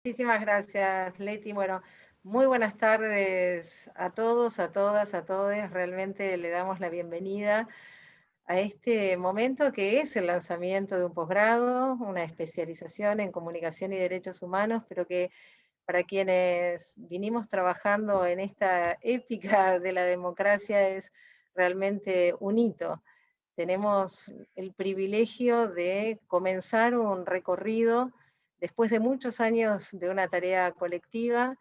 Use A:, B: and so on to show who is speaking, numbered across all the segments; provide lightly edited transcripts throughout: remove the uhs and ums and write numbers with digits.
A: Muchísimas gracias, Leti. Bueno, muy buenas tardes a todos, a todas, a todes. Realmente le damos la bienvenida a este momento que es el lanzamiento de un posgrado, una especialización en comunicación y derechos humanos, pero que para quienes vinimos trabajando en esta épica de la democracia es realmente un hito. Tenemos el privilegio de comenzar un recorrido después de muchos años de una tarea colectiva.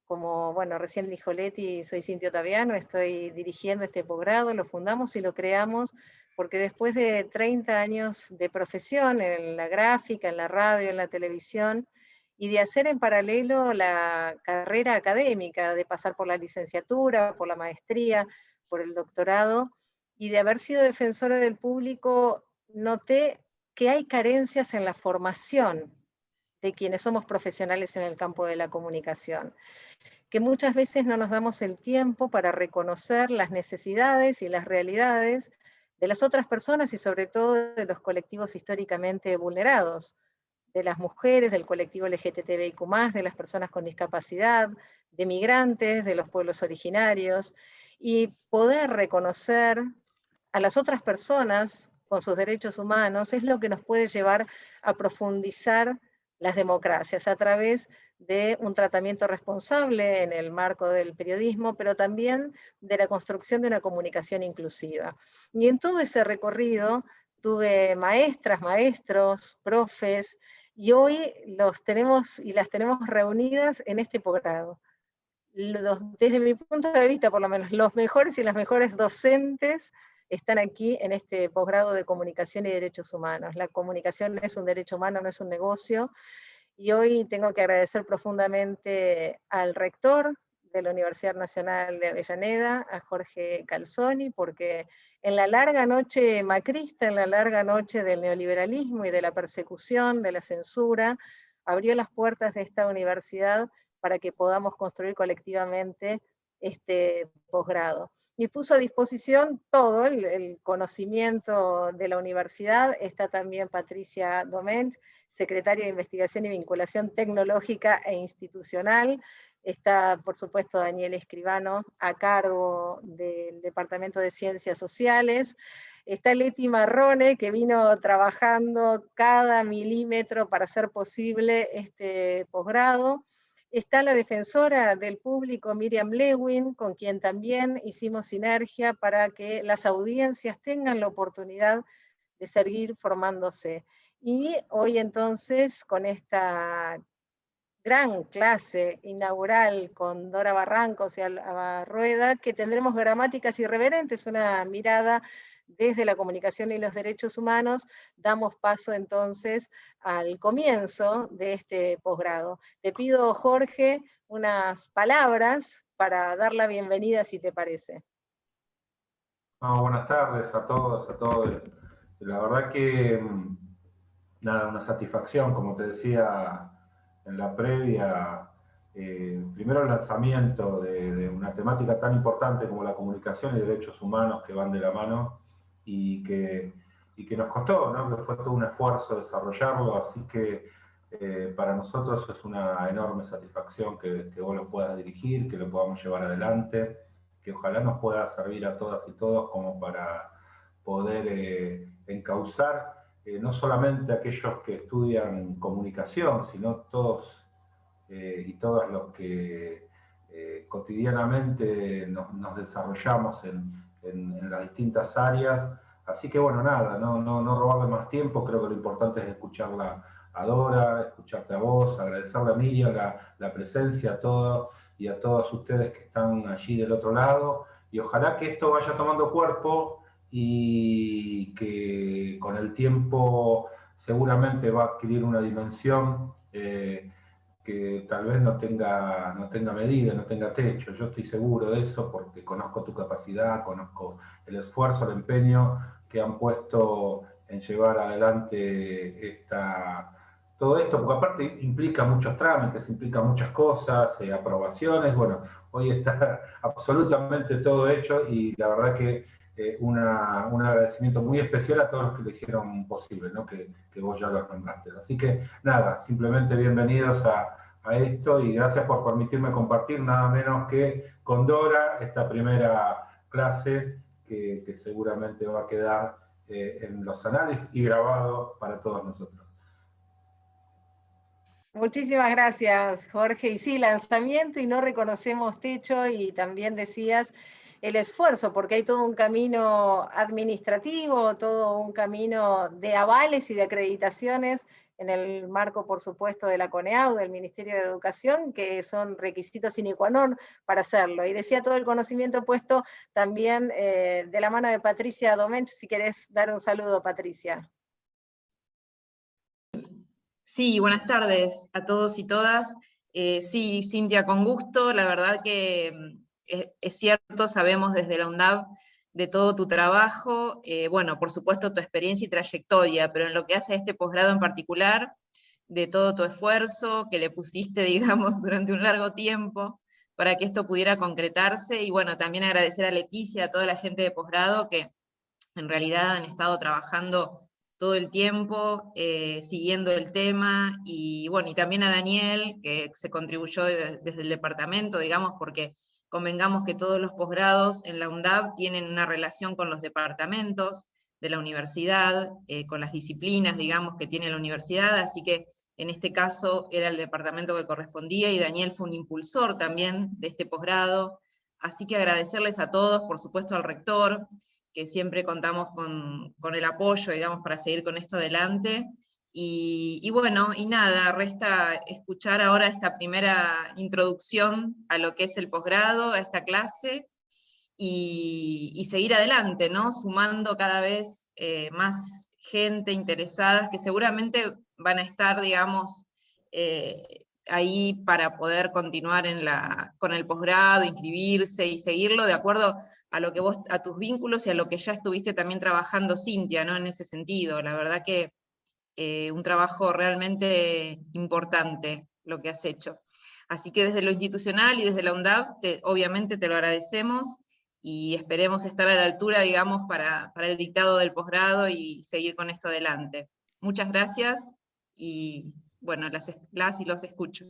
A: Como, bueno, recién dijo Leti, soy Cintia Ottaviano, estoy dirigiendo este posgrado, lo fundamos y lo creamos porque después de 30 años de profesión en la gráfica, en la radio, en la televisión, y de hacer en paralelo la carrera académica, de pasar por la licenciatura, por la maestría, por el doctorado, y de haber sido defensora del público, noté que hay carencias en la formación de quienes somos profesionales en el campo de la comunicación, que muchas veces no nos damos el tiempo para reconocer las necesidades y las realidades de las otras personas y sobre todo de los colectivos históricamente vulnerados, de las mujeres, del colectivo LGTBIQ+, de las personas con discapacidad, de migrantes, de los pueblos originarios, y poder reconocer a las otras personas con sus derechos humanos es lo que nos puede llevar a profundizar las democracias a través de un tratamiento responsable en el marco del periodismo, pero también de la construcción de una comunicación inclusiva. Y en todo ese recorrido tuve maestras, maestros, profes, y hoy los tenemos y las tenemos reunidas en este posgrado. Desde mi punto de vista, por lo menos, los mejores y las mejores docentes están aquí en este posgrado de Comunicación y Derechos Humanos. La comunicación es un derecho humano, no es un negocio, y hoy tengo que agradecer profundamente al rector de la Universidad Nacional de Avellaneda, a Jorge Calzoni, porque en la larga noche macrista, en la larga noche del neoliberalismo y de la persecución, de la censura, abrió las puertas de esta universidad para que podamos construir colectivamente este posgrado. Y puso a disposición todo el conocimiento de la universidad. Está también Patricia Domench, secretaria de Investigación y Vinculación Tecnológica e Institucional. Está, por supuesto, Daniel Escribano, a cargo del Departamento de Ciencias Sociales. Está Leti Marrone, que vino trabajando cada milímetro para hacer posible este posgrado. Está la defensora del público, Miriam Lewin, con quien también hicimos sinergia para que las audiencias tengan la oportunidad de seguir formándose. Y hoy entonces, con esta gran clase inaugural con Dora Barrancos y Alba Rueda, que tendremos gramáticas irreverentes, una mirada desde la comunicación y los derechos humanos, damos paso entonces al comienzo de este posgrado. Te pido, Jorge, unas palabras para dar la bienvenida, si te parece.
B: No, buenas tardes a todos, a todos. La verdad que, nada, una satisfacción, como te decía en la previa, primero el lanzamiento de una temática tan importante como la comunicación y derechos humanos que van de la mano y que, y que nos costó, ¿no? Que fue todo un esfuerzo desarrollarlo, así que para nosotros es una enorme satisfacción que vos lo puedas dirigir, que lo podamos llevar adelante, que ojalá nos pueda servir a todas y todos como para poder encauzar no solamente aquellos que estudian comunicación, sino todos y todas los que cotidianamente nos desarrollamos en las distintas áreas. Así que bueno, nada, no robarle más tiempo, creo que lo importante es escucharla a Dora, escucharte a vos, agradecerle a Miriam la presencia, a todos y a todos ustedes que están allí del otro lado, y ojalá que esto vaya tomando cuerpo y que con el tiempo seguramente va a adquirir una dimensión que tal vez no tenga medida, no tenga techo. Yo estoy seguro de eso porque conozco tu capacidad, conozco el esfuerzo, el empeño que han puesto en llevar adelante todo esto, porque aparte implica muchos trámites, implica muchas cosas, aprobaciones. Bueno, hoy está absolutamente todo hecho y la verdad que un agradecimiento muy especial a todos los que lo hicieron posible, ¿no? Que vos ya lo nombraste. Así que nada, simplemente bienvenidos a esto, y gracias por permitirme compartir nada menos que con Dora esta primera clase que seguramente va a quedar en los anales y grabado para todos nosotros.
A: Muchísimas gracias, Jorge. Y sí, lanzamiento y no reconocemos techo, y también decías el esfuerzo, porque hay todo un camino administrativo, todo un camino de avales y de acreditaciones en el marco, por supuesto, de la CONEAU, del Ministerio de Educación, que son requisitos sine qua non para hacerlo. Y decía todo el conocimiento puesto también de la mano de Patricia Domench. Si querés dar un saludo, Patricia.
C: Sí, buenas tardes a todos y todas. Sí, Cintia, con gusto. La verdad que es cierto, sabemos desde la UNDAV de todo tu trabajo, bueno, por supuesto tu experiencia y trayectoria, pero en lo que hace a este posgrado en particular, de todo tu esfuerzo que le pusiste, digamos, durante un largo tiempo para que esto pudiera concretarse. Y bueno, también agradecer a Leticia, a toda la gente de posgrado que en realidad han estado trabajando todo el tiempo, siguiendo el tema, y bueno, y también a Daniel, que se contribuyó desde el departamento, digamos, porque convengamos que todos los posgrados en la UNDAV tienen una relación con los departamentos de la universidad, con las disciplinas, digamos, que tiene la universidad, así que en este caso era el departamento que correspondía, y Daniel fue un impulsor también de este posgrado, así que agradecerles a todos, por supuesto al rector, que siempre contamos con el apoyo, digamos, para seguir con esto adelante. Y bueno, y nada, resta escuchar ahora esta primera introducción a lo que es el posgrado, a esta clase, y seguir adelante, ¿no? Sumando cada vez más gente interesada, que seguramente van a estar, digamos, ahí para poder continuar con el posgrado, inscribirse y seguirlo de acuerdo a lo que vos, a tus vínculos y a lo que ya estuviste también trabajando, Cintia, ¿no? En ese sentido. La verdad que un trabajo realmente importante lo que has hecho. Así que desde lo institucional y desde la UNDAV, obviamente te lo agradecemos, y esperemos estar a la altura, digamos, para el dictado del posgrado y seguir con esto adelante. Muchas gracias, y bueno, las y los escucho.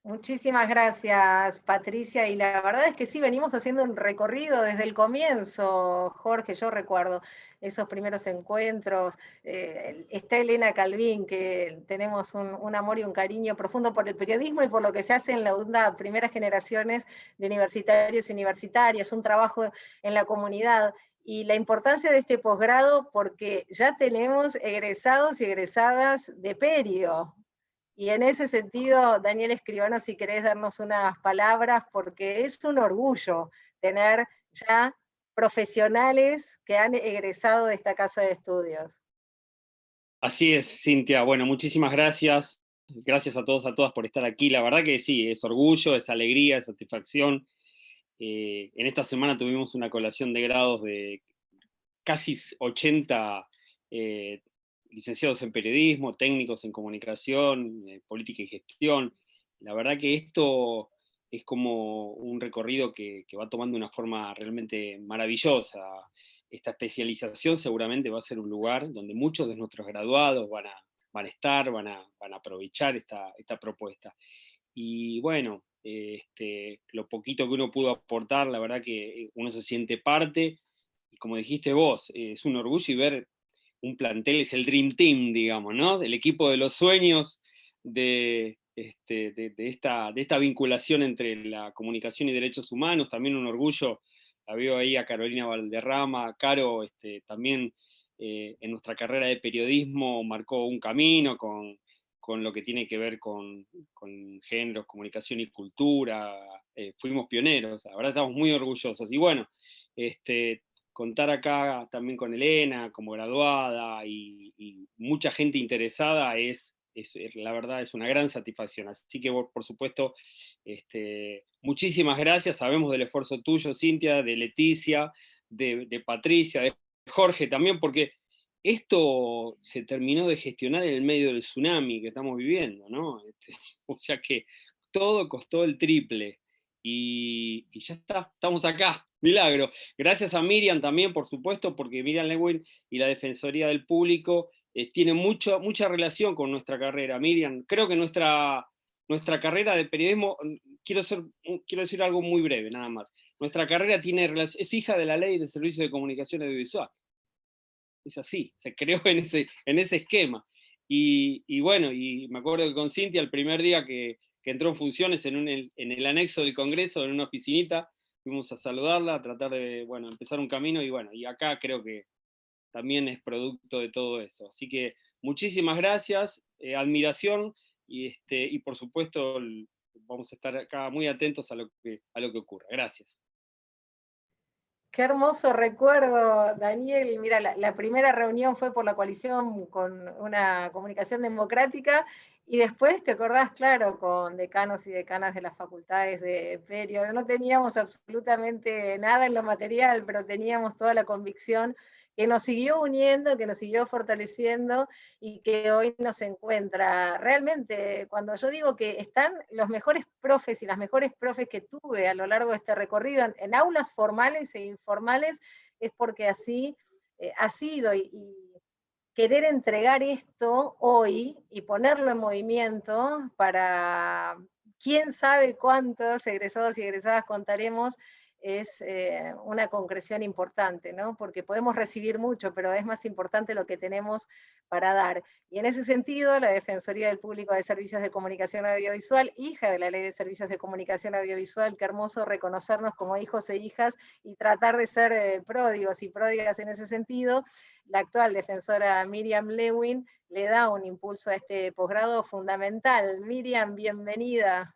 A: Muchísimas gracias, Patricia, y la verdad es que sí, venimos haciendo un recorrido desde el comienzo, Jorge. Yo recuerdo esos primeros encuentros, está Elena Calvín, que tenemos un amor y un cariño profundo por el periodismo y por lo que se hace en la UNDAV, primeras generaciones de universitarios y universitarias, un trabajo en la comunidad, y la importancia de este posgrado porque ya tenemos egresados y egresadas de Perio. Y en ese sentido, Daniel Escribano, si querés darnos unas palabras, porque es un orgullo tener ya profesionales que han egresado de esta casa de estudios.
D: Así es, Cintia. Bueno, muchísimas gracias. Gracias a todos, a todas por estar aquí. La verdad que sí, es orgullo, es alegría, es satisfacción. En esta semana tuvimos una colación de grados de casi 80 licenciados en periodismo, técnicos en comunicación, política y gestión. La verdad que esto es como un recorrido que va tomando una forma realmente maravillosa. Esta especialización seguramente va a ser un lugar donde muchos de nuestros graduados van a estar, van a aprovechar esta propuesta. Y bueno, lo poquito que uno pudo aportar, la verdad que uno se siente parte, y como dijiste vos, es un orgullo, y ver un plantel, es el Dream Team, digamos, ¿no? El equipo de los sueños de esta vinculación entre la comunicación y derechos humanos. También un orgullo, la veo ahí a Carolina Valderrama, Caro, también en nuestra carrera de periodismo marcó un camino con lo que tiene que ver con géneros, comunicación y cultura. Fuimos pioneros, la verdad estamos muy orgullosos. Y bueno, contar acá también con Elena como graduada y mucha gente interesada la verdad es una gran satisfacción. Así que por supuesto, muchísimas gracias. Sabemos del esfuerzo tuyo, Cintia, de Leticia, de Patricia, de Jorge también, porque esto se terminó de gestionar en el medio del tsunami que estamos viviendo, ¿no? O sea que todo costó el triple, y ya está, estamos acá, milagro. Gracias a Miriam también, por supuesto, porque Miriam Lewin y la Defensoría del Público tiene mucha relación con nuestra carrera, Miriam. Creo que nuestra carrera de periodismo, quiero decir algo muy breve, nada más. Nuestra carrera es hija de la Ley de Servicios de Comunicación Audiovisual. Es así, se creó en ese esquema. Y bueno, y me acuerdo que con Cintia, el primer día que entró en funciones en el anexo del Congreso, en una oficinita, fuimos a saludarla, a tratar de, bueno, empezar un camino, y bueno, y acá creo que también es producto de todo eso. Así que muchísimas gracias, admiración, y por supuesto vamos a estar acá muy atentos a lo que ocurra. Gracias.
A: Qué hermoso recuerdo, Daniel. Mira, la primera reunión fue por la coalición con una comunicación democrática, y después, te acordás, claro, con decanos y decanas de las facultades de Perio. No teníamos absolutamente nada en lo material, pero teníamos toda la convicción que nos siguió uniendo, que nos siguió fortaleciendo, y que hoy nos encuentra. Realmente, cuando yo digo que están los mejores profes y las mejores profes que tuve a lo largo de este recorrido en aulas formales e informales, es porque así ha sido, y querer entregar esto hoy y ponerlo en movimiento para quién sabe cuántos egresados y egresadas contaremos, es una concreción importante, ¿no? Porque podemos recibir mucho, pero es más importante lo que tenemos para dar. Y en ese sentido, la Defensoría del Público de Servicios de Comunicación Audiovisual, hija de la Ley de Servicios de Comunicación Audiovisual, qué hermoso reconocernos como hijos e hijas y tratar de ser pródigos y pródigas en ese sentido. La actual defensora Miriam Lewin le da un impulso a este posgrado fundamental. Miriam, bienvenida.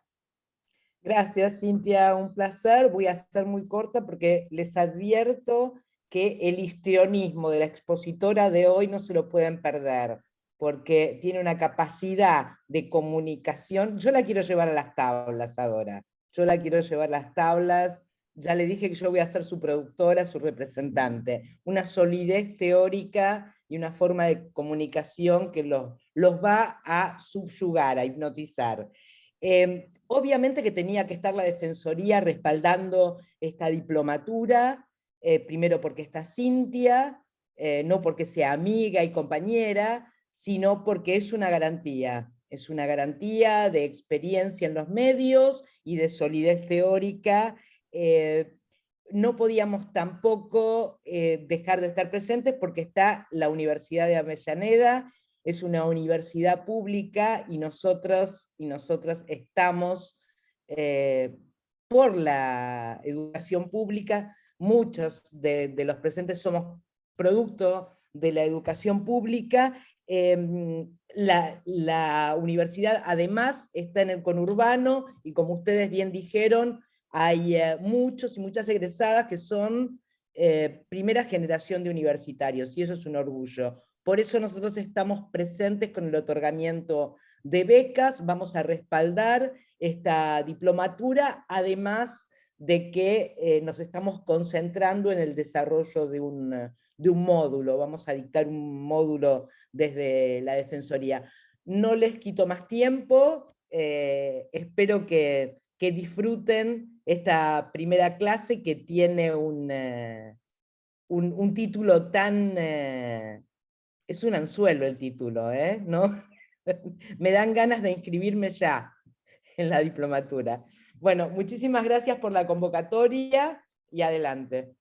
E: Gracias, Cintia, un placer. Voy a ser muy corta porque les advierto que el histrionismo de la expositora de hoy no se lo pueden perder, porque tiene una capacidad de comunicación. Yo la quiero llevar a las tablas, Adora. Yo la quiero llevar a las tablas. Ya le dije que yo voy a ser su productora, su representante. Una solidez teórica y una forma de comunicación que los va a subyugar, a hipnotizar. Obviamente que tenía que estar la Defensoría respaldando esta diplomatura, primero porque está Cintia, no porque sea amiga y compañera, sino porque es una garantía de experiencia en los medios y de solidez teórica. No podíamos tampoco dejar de estar presentes porque está la Universidad de Avellaneda, es una universidad pública, y nosotros y nosotras estamos por la educación pública. Muchos de los presentes somos producto de la educación pública. La universidad además está en el conurbano, y como ustedes bien dijeron, hay muchos y muchas egresadas que son primera generación de universitarios, y eso es un orgullo. Por eso nosotros estamos presentes con el otorgamiento de becas, vamos a respaldar esta diplomatura, además de que nos estamos concentrando en el desarrollo de un módulo, vamos a dictar un módulo desde la Defensoría. No les quito más tiempo, espero que disfruten esta primera clase que tiene un título tan... es un anzuelo el título, ¿no? Me dan ganas de inscribirme ya en la diplomatura. Bueno, muchísimas gracias por la convocatoria y adelante.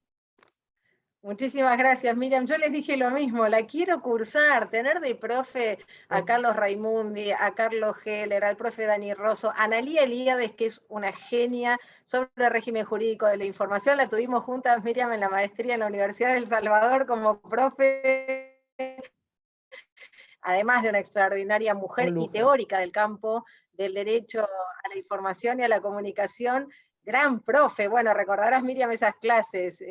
A: Muchísimas gracias, Miriam. Yo les dije lo mismo, la quiero cursar, tener de profe a Carlos Raimundi, a Carlos Heller, al profe Dani Rosso, a Analía Elíades, que es una genia sobre el régimen jurídico de la información. La tuvimos juntas, Miriam, en la maestría en la Universidad de El Salvador como profe, además de una extraordinaria mujer y teórica del campo del derecho a la información y a la comunicación. Gran profe, bueno, recordarás, Miriam, esas clases.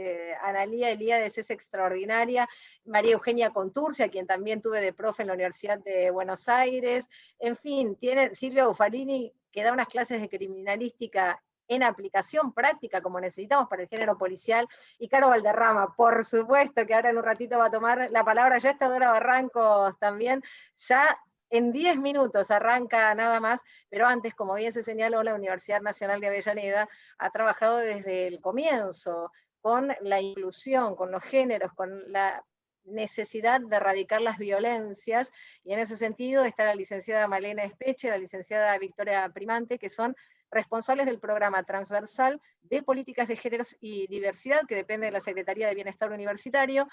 A: Analía Elíades es extraordinaria, María Eugenia Contursi, a quien también tuve de profe en la Universidad de Buenos Aires, en fin, tiene Silvia Buffarini, que da unas clases de criminalística en aplicación práctica, como necesitamos para el género policial, y Caro Valderrama, por supuesto, que ahora en un ratito va a tomar la palabra. Ya está Dora Barrancos también, ya en 10 minutos arranca nada más, pero antes, como bien se señaló, la Universidad Nacional de Avellaneda ha trabajado desde el comienzo con la inclusión, con los géneros, con la necesidad de erradicar las violencias, y en ese sentido está la licenciada Malena Espeche, la licenciada Victoria Primante, que son responsables del programa transversal de políticas de géneros y diversidad, que depende de la Secretaría de Bienestar Universitario,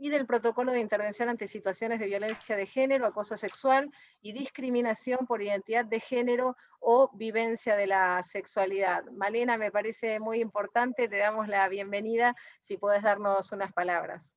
A: y del protocolo de intervención ante situaciones de violencia de género, acoso sexual y discriminación por identidad de género o vivencia de la sexualidad. Malena, me parece muy importante, te damos la bienvenida, si puedes darnos unas palabras.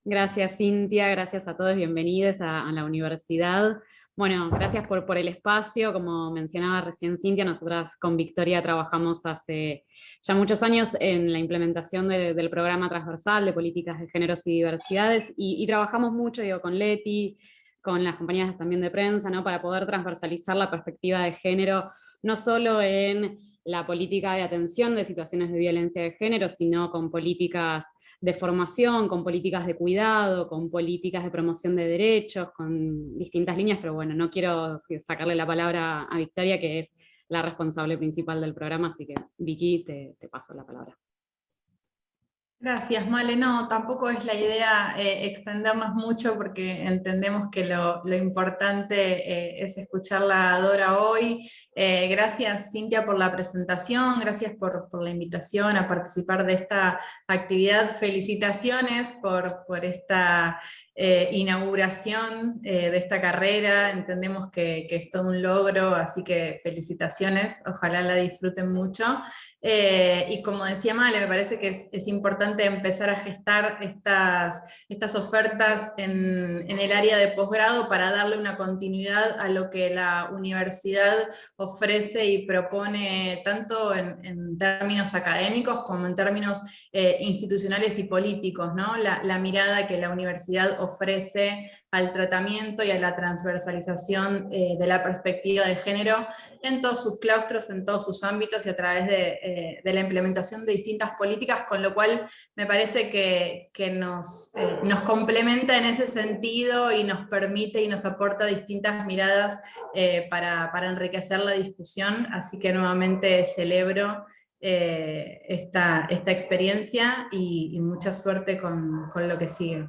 F: Gracias, Cintia, gracias a todos, bienvenidos a la universidad. Bueno, gracias por el espacio. Como mencionaba recién Cintia, nosotras con Victoria trabajamos hace ya muchos años en la implementación del programa transversal de políticas de géneros y diversidades, y trabajamos mucho, digo, con Leti, con las compañías también de prensa, ¿no? Para poder transversalizar la perspectiva de género, no solo en la política de atención de situaciones de violencia de género, sino con políticas de formación, con políticas de cuidado, con políticas de promoción de derechos, con distintas líneas, pero bueno, no quiero sacarle la palabra a Victoria, que es la responsable principal del programa, así que Vicky, te paso la palabra.
G: Gracias, Male. No, tampoco es la idea extendernos mucho porque entendemos que lo importante es escucharla a Dora hoy. Gracias, Cintia, por la presentación, gracias por la invitación a participar de esta actividad. Felicitaciones por esta inauguración de esta carrera. Entendemos que es todo un logro, así que felicitaciones, ojalá la disfruten mucho. Y como decía Male, me parece que es importante empezar a gestar estas ofertas en el área de posgrado para darle una continuidad a lo que la universidad ofrece y propone tanto en términos académicos como en términos institucionales y políticos, ¿no? La mirada que la universidad ofrece al tratamiento y a la transversalización de la perspectiva de género en todos sus claustros, en todos sus ámbitos y a través de la implementación de distintas políticas, con lo cual me parece que nos complementa en ese sentido y nos permite y nos aporta distintas miradas para enriquecer la discusión, así que nuevamente celebro esta experiencia y mucha suerte con lo que sigue.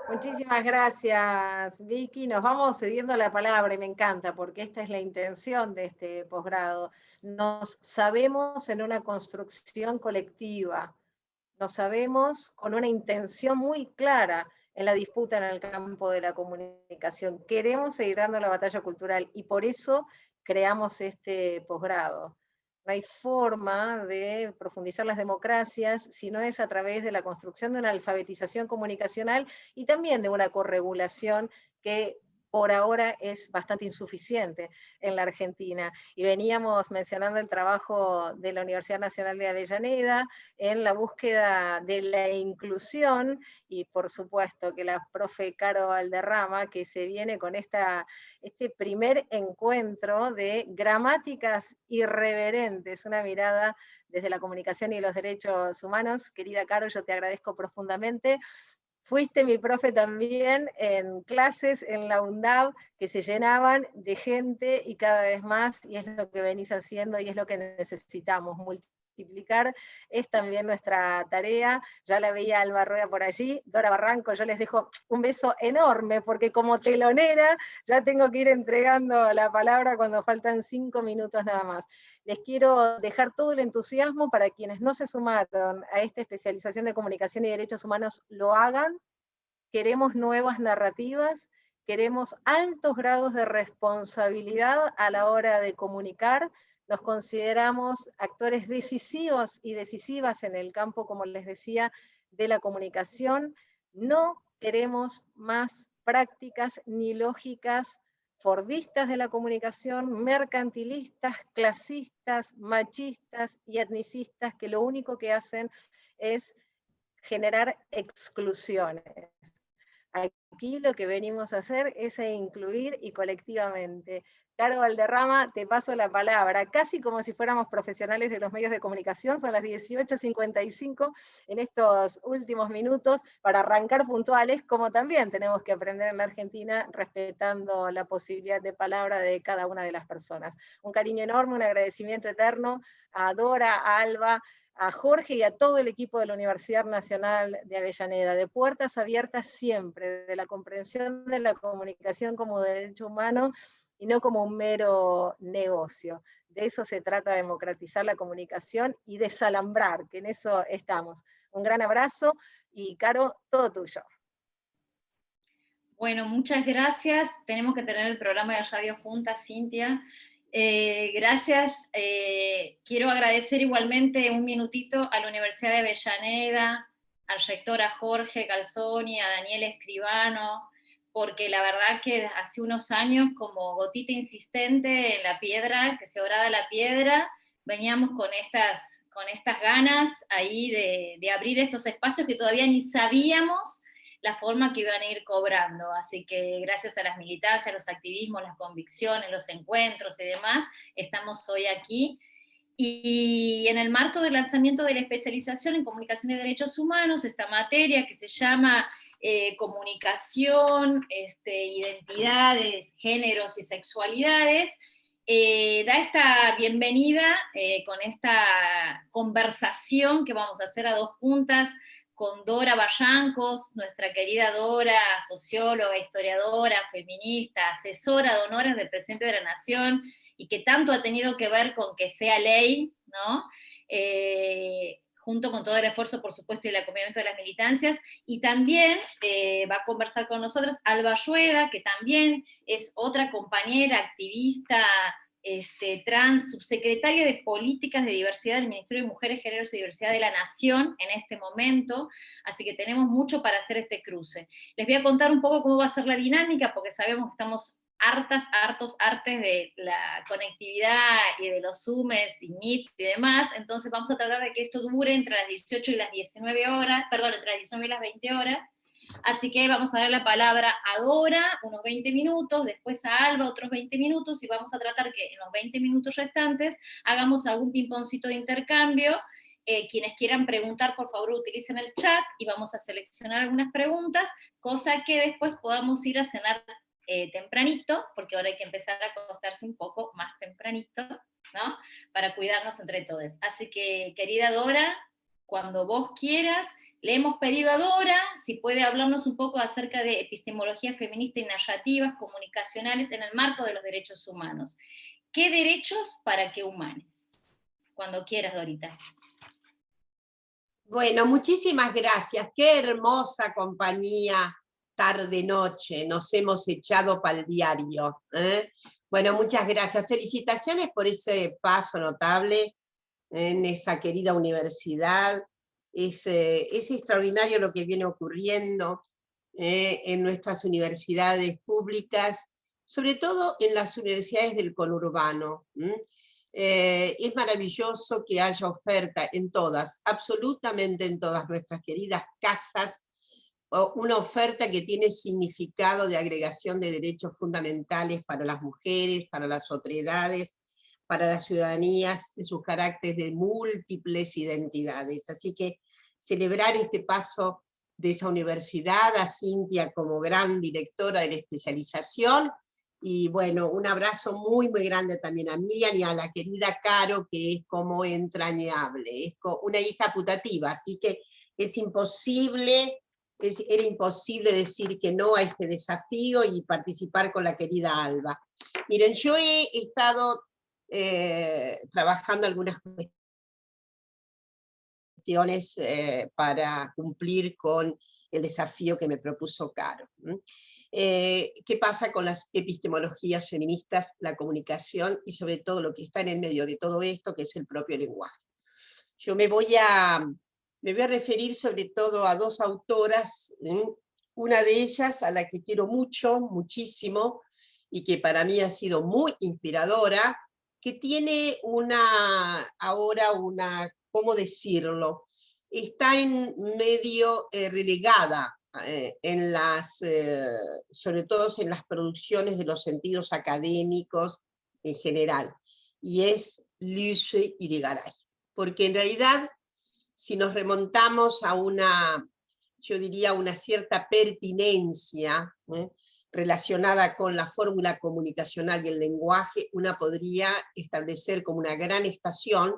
A: Muchísimas gracias, Vicky. Nos vamos cediendo la palabra y me encanta porque esta es la intención de este posgrado. Nos sabemos en una construcción colectiva, nos sabemos con una intención muy clara en la disputa en el campo de la comunicación. Queremos seguir dando la batalla cultural y por eso creamos este posgrado. No hay forma de profundizar las democracias si no es a través de la construcción de una alfabetización comunicacional y también de una corregulación que por ahora es bastante insuficiente en la Argentina. Y veníamos mencionando el trabajo de la Universidad Nacional de Avellaneda en la búsqueda de la inclusión, y por supuesto que la profe Caro Valderrama, que se viene con este primer encuentro de gramáticas irreverentes, una mirada desde la comunicación y los derechos humanos. Querida Caro, yo te agradezco profundamente. Fuiste mi profe también en clases en la UNDAV que se llenaban de gente y cada vez más, y es lo que venís haciendo y es lo que necesitamos. Multiplicar es también nuestra tarea. Ya la veía Alba Rueda por allí, Dora Barranco, yo les dejo un beso enorme porque como telonera ya tengo que ir entregando la palabra cuando faltan 5 minutos nada más. Les quiero dejar todo el entusiasmo para quienes no se sumaron a esta especialización de comunicación y derechos humanos, lo hagan. Queremos nuevas narrativas, queremos altos grados de responsabilidad a la hora de comunicar, nos consideramos actores decisivos y decisivas en el campo, como les decía, de la comunicación. No queremos más prácticas ni lógicas fordistas de la comunicación, mercantilistas, clasistas, machistas y etnicistas, que lo único que hacen es generar exclusiones. Aquí lo que venimos a hacer es a incluir y colectivamente. Caro Valderrama, te paso la palabra, casi como si fuéramos profesionales de los medios de comunicación, son las 18:55 en estos últimos minutos, para arrancar puntuales, como también tenemos que aprender en la Argentina, respetando la posibilidad de palabra de cada una de las personas. Un cariño enorme, un agradecimiento eterno a Dora, a Alba, a Jorge y a todo el equipo de la Universidad Nacional de Avellaneda, de puertas abiertas siempre, de la comprensión de la comunicación como derecho humano y no como un mero negocio. De eso se trata, democratizar la comunicación y desalambrar, que en eso estamos. Un gran abrazo y Caro, todo tuyo.
H: Bueno, muchas gracias. Tenemos que tener el programa de radio juntas, Cintia. Gracias. Quiero agradecer igualmente un minutito a la Universidad de Avellaneda, al rector, a Jorge Calzoni, a Daniel Escribano, porque la verdad que hace unos años, como gotita insistente en la piedra, que se horada la piedra, veníamos con estas ganas ahí de abrir estos espacios que todavía ni sabíamos la forma que iban a ir cobrando. Así que gracias a las militancias, los activismos, las convicciones, los encuentros y demás, estamos hoy aquí. Y en el marco del lanzamiento de la especialización en comunicación y derechos humanos, esta materia que se llama comunicación, identidades, géneros y sexualidades, da esta bienvenida con esta conversación que vamos a hacer a dos puntas con Dora Barrancos, nuestra querida Dora, socióloga, historiadora, feminista, asesora de honores del presidente de la Nación, y que tanto ha tenido que ver con que sea ley, ¿no? Junto con todo el esfuerzo, por supuesto, y el acompañamiento de las militancias, y también va a conversar con nosotros Alba Rueda, que también es otra compañera activista trans, subsecretaria de Políticas de Diversidad del Ministerio de Mujeres, Géneros y Diversidad de la Nación en este momento, así que tenemos mucho para hacer este cruce. Les voy a contar un poco cómo va a ser la dinámica, porque sabemos que estamos hartos de la conectividad y de los Zooms y Meets y demás, entonces vamos a tratar de que esto dure entre las 18 y las 19 horas, perdón, entre las 19 y las 20 horas, así que vamos a dar la palabra a Dora, unos 20 minutos, después a Alba, otros 20 minutos, y vamos a tratar que en los 20 minutos restantes hagamos algún ping-pongcito de intercambio. Quienes quieran preguntar, por favor, utilicen el chat, y vamos a seleccionar algunas preguntas, cosa que después podamos ir a cenar tempranito, porque ahora hay que empezar a acostarse un poco más tempranito, ¿no? Para cuidarnos entre todos. Así que, querida Dora, cuando vos quieras. Le hemos pedido a Dora si puede hablarnos un poco acerca de epistemología feminista y narrativas comunicacionales en el marco de los derechos humanos. ¿Qué derechos para qué humanes? Cuando quieras, Dorita.
I: Bueno, muchísimas gracias. Qué hermosa compañía, tarde-noche. Nos hemos echado para el diario. Bueno, muchas gracias. Felicitaciones por ese paso notable en esa querida universidad. Es extraordinario lo que viene ocurriendo en nuestras universidades públicas, sobre todo en las universidades del conurbano. Es maravilloso que haya oferta en todas, absolutamente en todas nuestras queridas casas, una oferta que tiene significado de agregación de derechos fundamentales para las mujeres, para las otredades, para las ciudadanías en sus caracteres de múltiples identidades. Así que celebrar este paso de esa universidad, a Cintia como gran directora de la especialización, y bueno, un abrazo muy grande también a Miriam y a la querida Caro, que es como entrañable, es una hija putativa, así que es imposible, era imposible decir que no a este desafío y participar con la querida Alba. Miren, yo he estado trabajando algunas cuestiones para cumplir con el desafío que me propuso Caro. ¿Qué pasa con las epistemologías feministas, la comunicación y sobre todo lo que está en el medio de todo esto, que es el propio lenguaje? Yo me voy a referir sobre todo a dos autoras, una de ellas a la que quiero muchísimo, y que para mí ha sido muy inspiradora, que tiene ahora una, ¿cómo decirlo? Está en medio relegada, sobre todo en las producciones de los sentidos académicos en general, y es Luce Irigaray. Porque en realidad, si nos remontamos a yo diría una cierta pertinencia relacionada con la fórmula comunicacional y el lenguaje, una podría establecer como una gran estación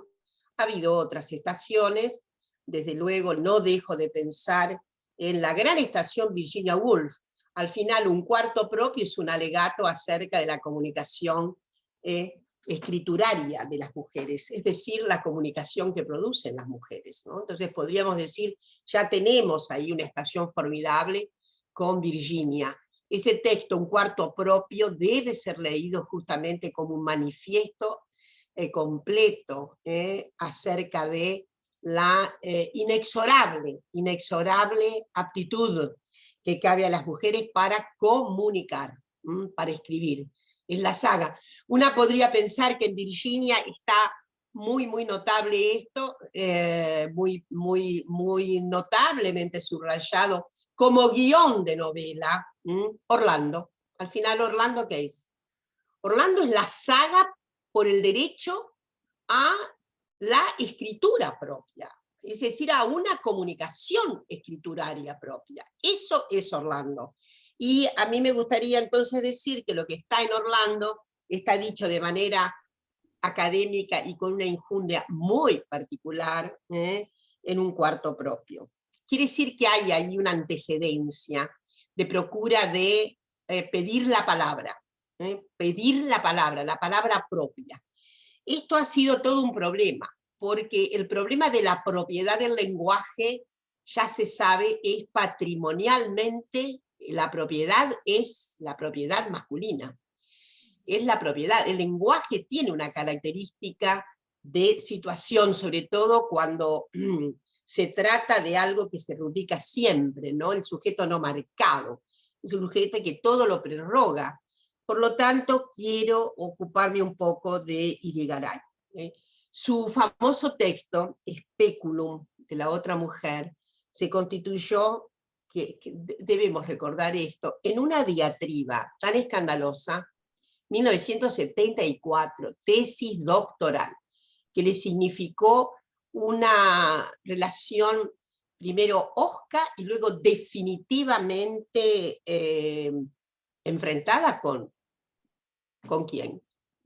I: Ha habido otras estaciones, desde luego no dejo de pensar en la gran estación Virginia Woolf. Al final, un cuarto propio es un alegato acerca de la comunicación escrituraria de las mujeres, es decir, la comunicación que producen las mujeres, ¿no? Entonces podríamos decir, ya tenemos ahí una estación formidable con Virginia. Ese texto, un cuarto propio, debe ser leído justamente como un manifiesto completo acerca de la inexorable aptitud que cabe a las mujeres para comunicar, para escribir. Es la saga. Una podría pensar que en Virginia está muy notable esto, muy notablemente subrayado como guión de novela, Orlando. Al final, ¿Orlando qué es? Orlando es la saga por el derecho a la escritura propia, es decir, a una comunicación escrituraria propia. Eso es Orlando. Y a mí me gustaría entonces decir que lo que está en Orlando está dicho de manera académica y con una injundia muy particular en un cuarto propio. Quiere decir que hay ahí una antecedencia de procura de pedir la palabra la palabra propia. Esto ha sido todo un problema, porque el problema de la propiedad del lenguaje, ya se sabe, es patrimonialmente, la propiedad es la propiedad masculina. Es la propiedad, el lenguaje tiene una característica de situación, sobre todo cuando se trata de algo que se rubrica siempre, ¿no? El sujeto no marcado, es un sujeto que todo lo prerroga. Por lo tanto, quiero ocuparme un poco de Irigaray. Su famoso texto, Speculum, de la otra mujer, se constituyó, que debemos recordar esto, en una diatriba tan escandalosa, 1974, tesis doctoral, que le significó una relación primero hosca y luego definitivamente enfrentada ¿con quién?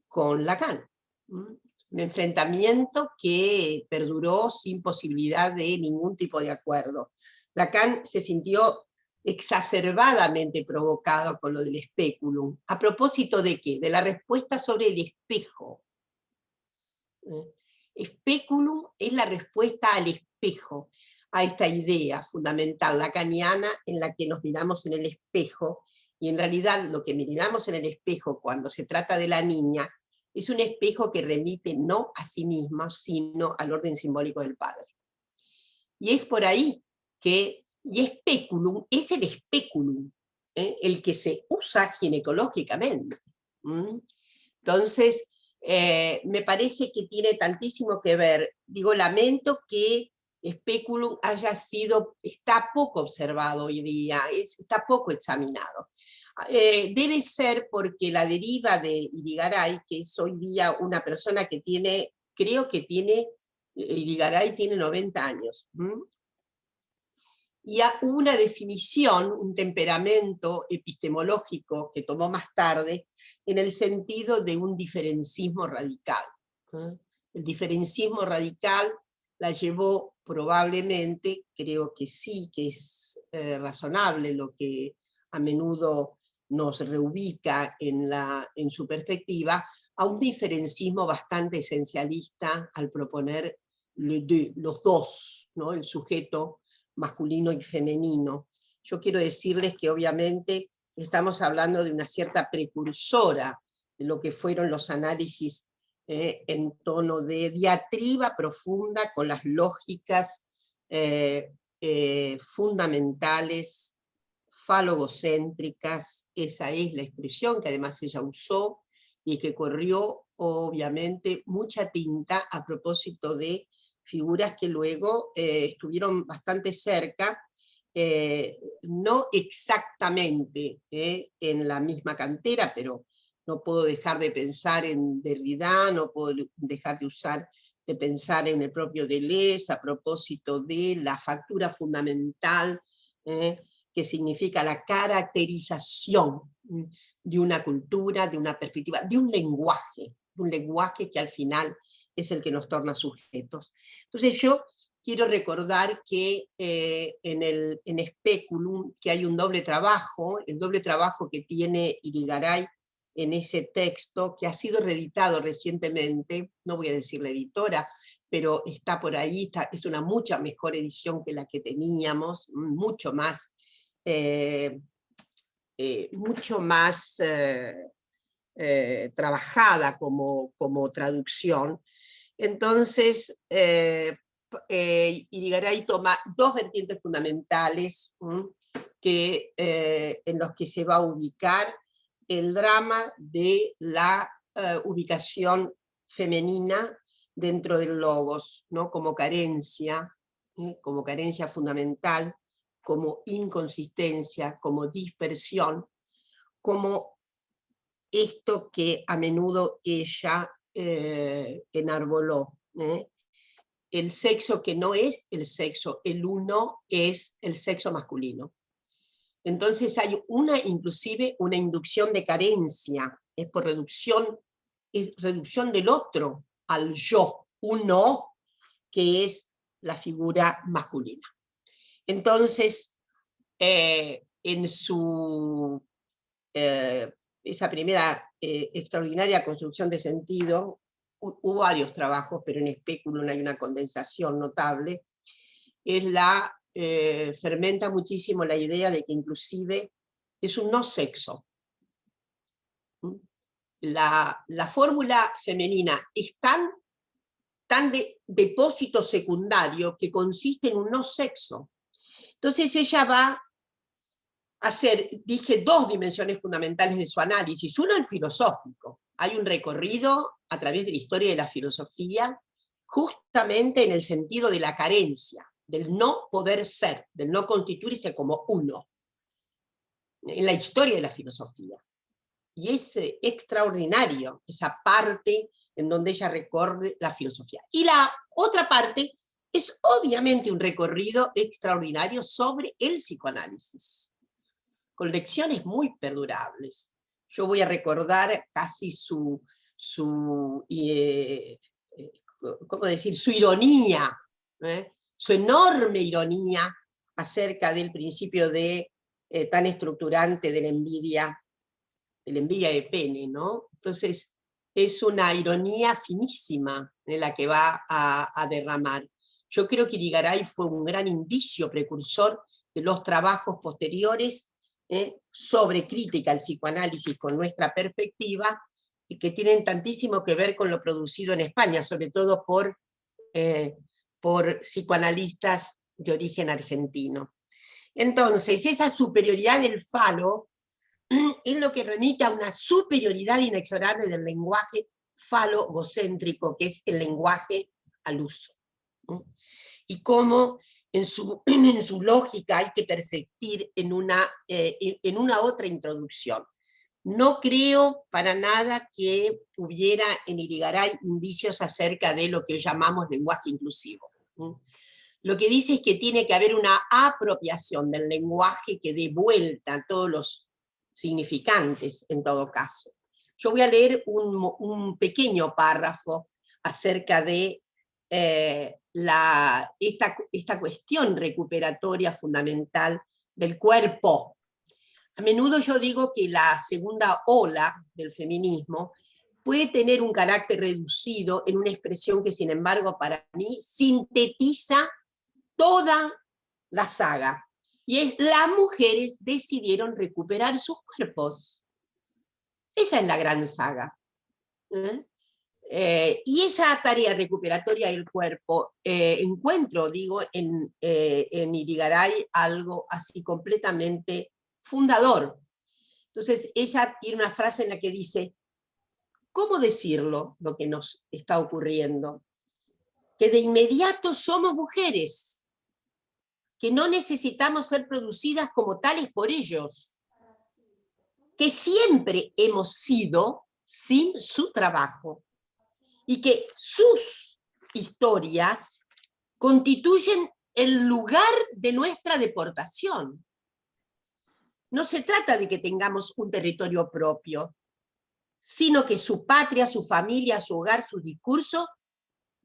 I: Con Lacan. Un enfrentamiento que perduró sin posibilidad de ningún tipo de acuerdo. Lacan se sintió exacerbadamente provocado con lo del speculum. ¿A propósito de qué? De la respuesta sobre el espejo. Speculum es la respuesta al espejo, a esta idea fundamental lacaniana en la que nos miramos en el espejo, y en realidad lo que miramos en el espejo cuando se trata de la niña es un espejo que remite no a sí mismo, sino al orden simbólico del padre. Y es por ahí que, y speculum es el speculum, el que se usa ginecológicamente. Entonces, me parece que tiene tantísimo que ver. Digo, lamento que speculum está poco observado hoy día, está poco examinado. Debe ser porque la deriva de Irigaray, que es hoy día una persona que tiene, Irigaray tiene 90 años, y una definición, un temperamento epistemológico que tomó más tarde, en el sentido de un diferencismo radical. El diferencismo radical la llevó probablemente, creo que sí, que es razonable lo que a menudo nos reubica en su perspectiva, a un diferencismo bastante esencialista al proponer los dos, ¿no? El sujeto masculino y femenino. Yo quiero decirles que obviamente estamos hablando de una cierta precursora de lo que fueron los análisis en tono de diatriba profunda con las lógicas fundamentales, falogocéntricas, esa es la expresión que además ella usó y que corrió obviamente mucha tinta a propósito de figuras que luego estuvieron bastante cerca, no exactamente en la misma cantera, pero no puedo dejar de pensar en Derrida, no puedo dejar de pensar en el propio Deleuze, a propósito de la factura fundamental que significa la caracterización de una cultura, de una perspectiva, de un lenguaje, un lenguaje que al final es el que nos torna sujetos. Entonces yo quiero recordar que en Speculum, que hay un doble trabajo, el doble trabajo que tiene Irigaray en ese texto, que ha sido reeditado recientemente, no voy a decir la editora, pero está por ahí, es una mucha mejor edición que la que teníamos, mucho más trabajada como traducción. Entonces, Irigaray toma dos vertientes fundamentales en los que se va a ubicar el drama de la ubicación femenina dentro del logos, ¿no? Como carencia fundamental, como inconsistencia, como dispersión, como esto que a menudo ella enarboló. El sexo que no es el sexo, el uno es el sexo masculino. Entonces hay inclusive una inducción de carencia, es por reducción del otro al yo, uno, que es la figura masculina. Entonces, en esa primera extraordinaria construcción de sentido, hubo varios trabajos, pero en Speculum hay una condensación notable, fermenta muchísimo la idea de que inclusive es un no sexo. La fórmula femenina es tan de depósito secundario que consiste en un no sexo. Entonces ella va a hacer, dije, dos dimensiones fundamentales de su análisis. Uno, el filosófico. Hay un recorrido a través de la historia de la filosofía, justamente en el sentido de la carencia, del no poder ser, del no constituirse como uno, en la historia de la filosofía. Y es extraordinario esa parte en donde ella recorre la filosofía. Y la otra parte es obviamente un recorrido extraordinario sobre el psicoanálisis, con lecciones muy perdurables. Yo voy a recordar casi su ironía, su enorme ironía acerca del principio tan estructurante de la envidia de pene, ¿no? Entonces, es una ironía finísima en la que va a derramar. Yo creo que Irigaray fue un gran indicio precursor de los trabajos posteriores sobre crítica al psicoanálisis con nuestra perspectiva, y que tienen tantísimo que ver con lo producido en España, sobre todo por psicoanalistas de origen argentino. Entonces, esa superioridad del falo es lo que remite a una superioridad inexorable del lenguaje falogocéntrico, que es el lenguaje al uso. Y cómo en su lógica hay que persistir en una otra introducción. No creo para nada que hubiera en Irigaray indicios acerca de lo que llamamos lenguaje inclusivo. Lo que dice es que tiene que haber una apropiación del lenguaje que dé vuelta a todos los significantes en todo caso. Yo voy a leer un pequeño párrafo acerca de esta cuestión recuperatoria fundamental del cuerpo. A menudo yo digo que la segunda ola del feminismo puede tener un carácter reducido en una expresión que, sin embargo, para mí sintetiza toda la saga. Y es: las mujeres decidieron recuperar sus cuerpos. Esa es la gran saga. Y esa tarea recuperatoria del cuerpo, encuentro, digo, en Irigaray algo así completamente fundador. Entonces ella tiene una frase en la que dice: ¿cómo decirlo lo que nos está ocurriendo? Que de inmediato somos mujeres, que no necesitamos ser producidas como tales por ellos, que siempre hemos sido sin su trabajo, y que sus historias constituyen el lugar de nuestra deportación. No se trata de que tengamos un territorio propio, sino que su patria, su familia, su hogar, sus discursos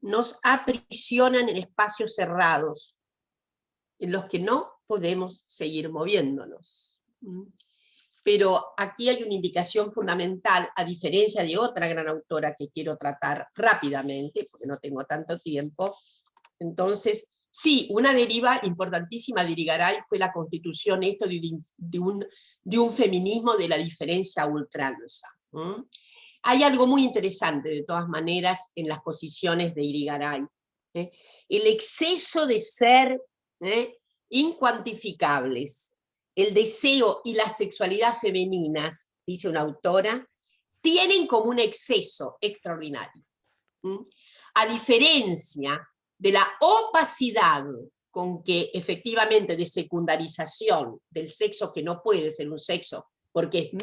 I: nos aprisionan en espacios cerrados, en los que no podemos seguir moviéndonos. Pero aquí hay una indicación fundamental, a diferencia de otra gran autora que quiero tratar rápidamente, porque no tengo tanto tiempo. Entonces, sí, una deriva importantísima de Irigaray fue la constitución de un feminismo de la diferencia a ultranza. Hay algo muy interesante, de todas maneras, en las posiciones de Irigaray. El exceso de ser incuantificables, el deseo y la sexualidad femeninas, dice una autora, tienen como un exceso extraordinario. A diferencia de la opacidad con que efectivamente de secundarización del sexo que no puede ser un sexo, porque es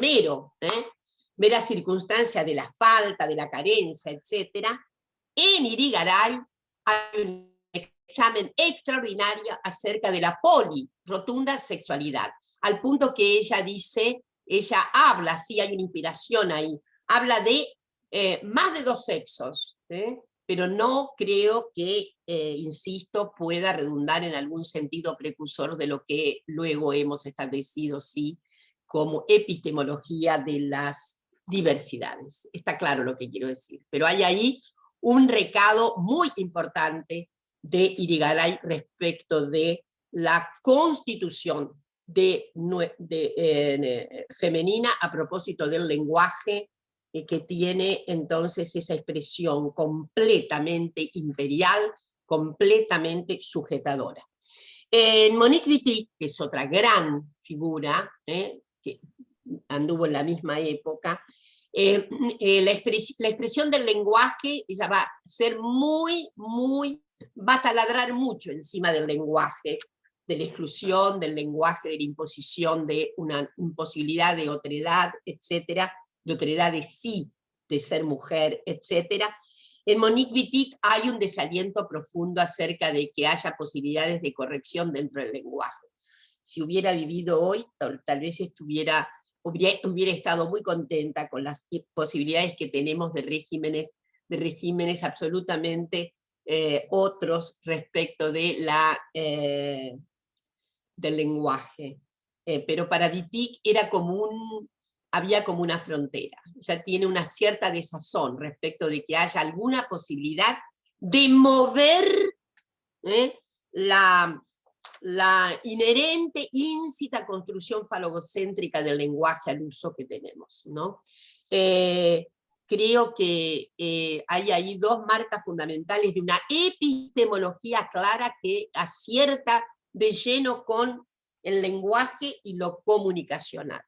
I: mera circunstancia de la falta, de la carencia, etc., en Irigaray hay un examen extraordinario acerca de la polirrotunda sexualidad, al punto que ella dice, ella habla, sí hay una inspiración ahí, habla de más de dos sexos, pero no creo que, insisto, pueda redundar en algún sentido precursor de lo que luego hemos establecido, sí, como epistemología de las diversidades. Está claro lo que quiero decir, pero hay ahí un recado muy importante de Irigaray respecto de la constitución femenina a propósito del lenguaje que tiene entonces esa expresión completamente imperial, completamente sujetadora. Monique Wittig, que es otra gran figura, que anduvo en la misma época, la expresión del lenguaje, ella va a ser va a taladrar mucho encima del lenguaje, de la exclusión, del lenguaje, de la imposición de una imposibilidad de otredad, etcétera, de otredad de sí, de ser mujer, etcétera. En Monique Wittig hay un desaliento profundo acerca de que haya posibilidades de corrección dentro del lenguaje. Si hubiera vivido hoy, tal vez hubiera estado muy contenta con las posibilidades que tenemos de regímenes absolutamente otros respecto de del lenguaje. Pero para Wittig había como una frontera. Ya tiene una cierta desazón respecto de que haya alguna posibilidad de mover la inherente, íncita construcción falogocéntrica del lenguaje al uso que tenemos, ¿no? Creo que hay ahí dos marcas fundamentales de una epistemología clara que acierta de lleno con el lenguaje y lo comunicacional.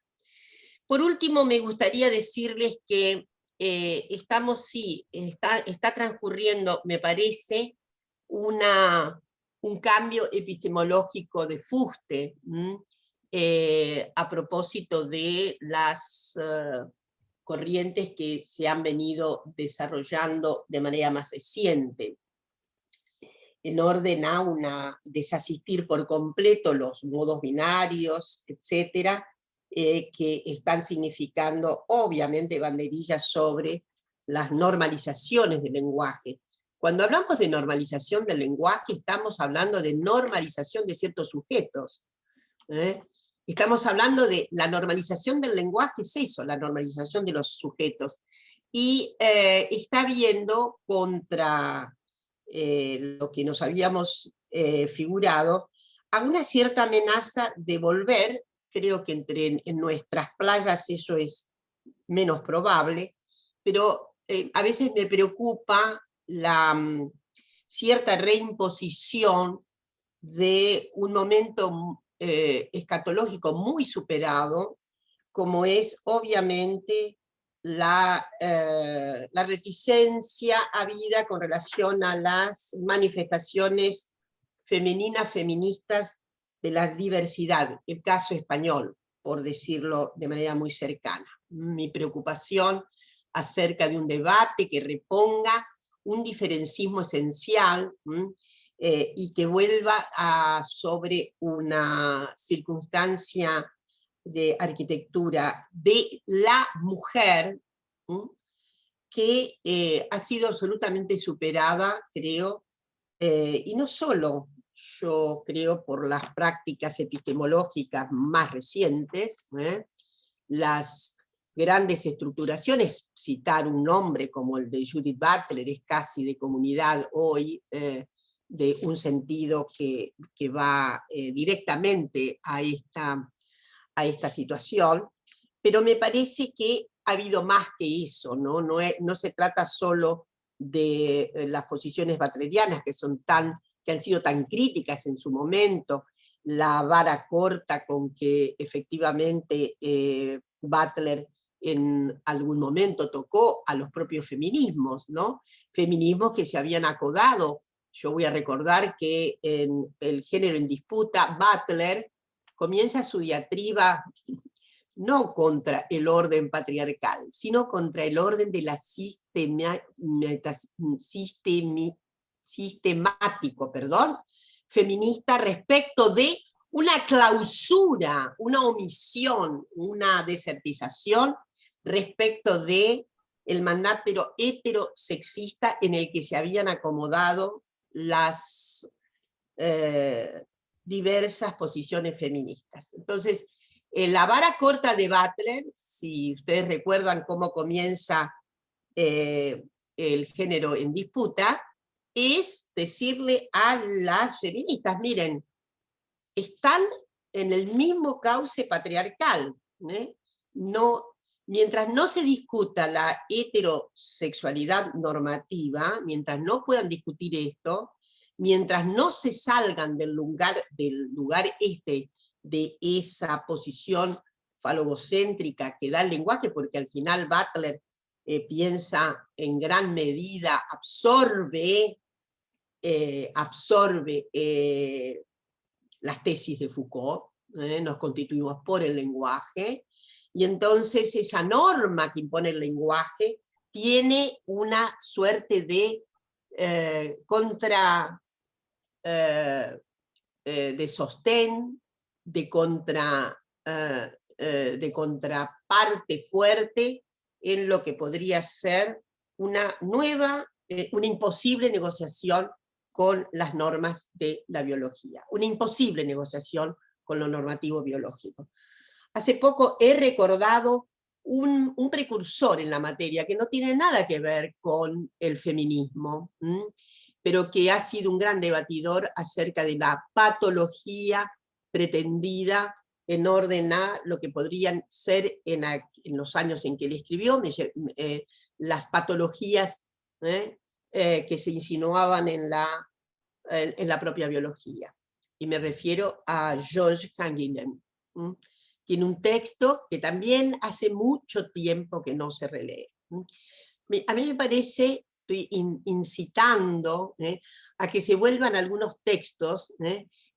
I: Por último, me gustaría decirles que está transcurriendo, me parece, un cambio epistemológico de fuste a propósito de las corrientes que se han venido desarrollando de manera más reciente, en orden a desasistir por completo los modos binarios, etcétera, que están significando obviamente banderillas sobre las normalizaciones del lenguaje. Cuando hablamos de normalización del lenguaje, estamos hablando de normalización de ciertos sujetos. Estamos hablando de la normalización del lenguaje, es eso, la normalización de los sujetos. Y está viendo contra lo que nos habíamos figurado, a una cierta amenaza de volver, creo que en nuestras playas eso es menos probable, pero a veces me preocupa la cierta reimposición de un momento escatológico muy superado, como es obviamente la reticencia habida con relación a las manifestaciones femeninas, feministas de la diversidad, el caso español, por decirlo de manera muy cercana. Mi preocupación acerca de un debate que reponga un diferencismo esencial y que vuelva sobre una circunstancia de arquitectura de la mujer que ha sido absolutamente superada, creo, y no solo, yo creo, por las prácticas epistemológicas más recientes, las grandes estructuraciones, citar un nombre como el de Judith Butler es casi de comunidad hoy, de un sentido que va directamente a esta situación, pero me parece que ha habido más que eso, ¿no? No se trata solo de las posiciones butlerianas que han sido tan críticas en su momento, la vara corta con que efectivamente Butler en algún momento tocó a los propios feminismos, ¿no? Feminismos que se habían acodado. Yo voy a recordar que en El género en disputa, Butler comienza su diatriba no contra el orden patriarcal, sino contra el orden de la sistemático, feminista respecto de una clausura, una omisión, una desertización respecto de el mandato heterosexista en el que se habían acomodado las diversas posiciones feministas. Entonces, la vara corta de Butler, si ustedes recuerdan cómo comienza el género en disputa, es decirle a las feministas, miren, están en el mismo cauce patriarcal, mientras no se discuta la heterosexualidad normativa, mientras no puedan discutir esto, mientras no se salgan del lugar de esa posición falogocéntrica que da el lenguaje, porque al final Butler piensa en gran medida, absorbe las tesis de Foucault, nos constituimos por el lenguaje, y entonces esa norma que impone el lenguaje tiene una suerte de de sostén, de contraparte fuerte en lo que podría ser una imposible negociación con las normas de la biología, una imposible negociación con lo normativo biológico. Hace poco he recordado un precursor en la materia que no tiene nada que ver con el feminismo, pero que ha sido un gran debatidor acerca de la patología pretendida en orden a lo que podrían ser en los años en que él escribió, las patologías que se insinuaban en la propia biología. Y me refiero a Georges Canguilhem. Tiene un texto que también hace mucho tiempo que no se relee. A mí me parece, estoy incitando a que se vuelvan algunos textos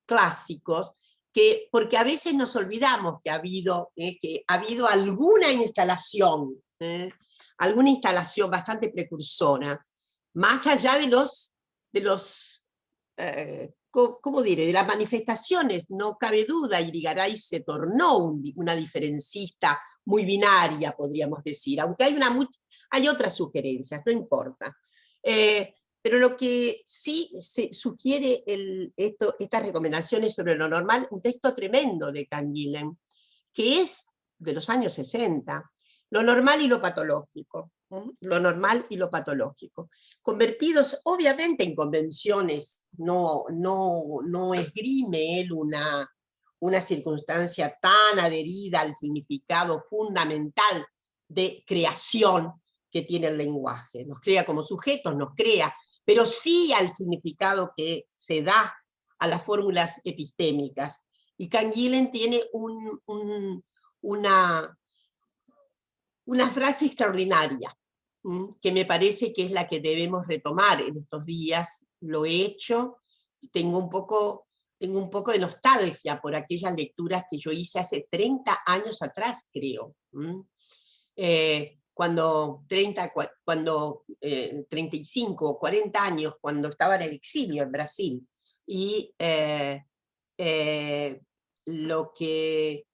I: clásicos, porque a veces nos olvidamos que ha habido alguna instalación bastante precursora, más allá de ¿cómo diré? De las manifestaciones. No cabe duda, Irigaray se tornó una diferencista muy binaria, podríamos decir, aunque hay otras sugerencias, no importa. Pero lo que sí se sugiere estas recomendaciones sobre lo normal, un texto tremendo de Canguilhem, que es de los años 60, lo normal y lo patológico. Lo normal y lo patológico, convertidos obviamente en convenciones, no esgrime él una circunstancia tan adherida al significado fundamental de creación que tiene el lenguaje, nos crea como sujetos, pero sí al significado que se da a las fórmulas epistémicas, y Canguilhem tiene una frase extraordinaria, que me parece que es la que debemos retomar en estos días. Lo he hecho, y tengo un poco de nostalgia por aquellas lecturas que yo hice hace 30 años atrás, creo. Cuando 35 o 40 años, cuando estaba en el exilio en Brasil, y lo que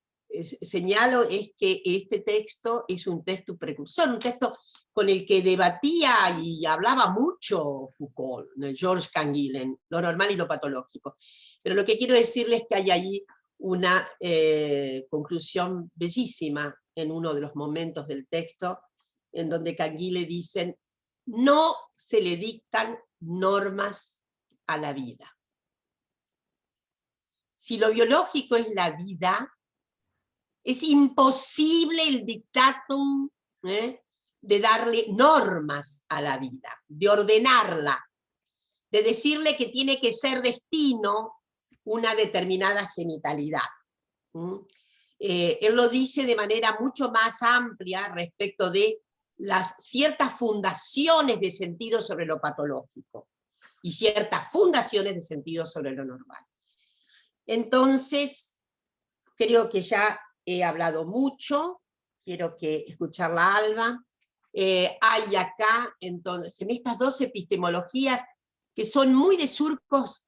I: señalo es que este texto es un texto precursor, un texto con el que debatía y hablaba mucho Foucault, Georges Canguilhem, lo normal y lo patológico. Pero lo que quiero decirles es que hay ahí una conclusión bellísima en uno de los momentos del texto, en donde Canguilhem dice: no se le dictan normas a la vida. Si lo biológico es la vida, es imposible el dictatum de darle normas a la vida, de ordenarla, de decirle que tiene que ser destino una determinada genitalidad. Él lo dice de manera mucho más amplia respecto de las ciertas fundaciones de sentido sobre lo patológico y ciertas fundaciones de sentido sobre lo normal. Entonces, creo que ya he hablado mucho, quiero escuchar a Alba. Hay acá, entonces, en estas dos epistemologías que son muy de surcos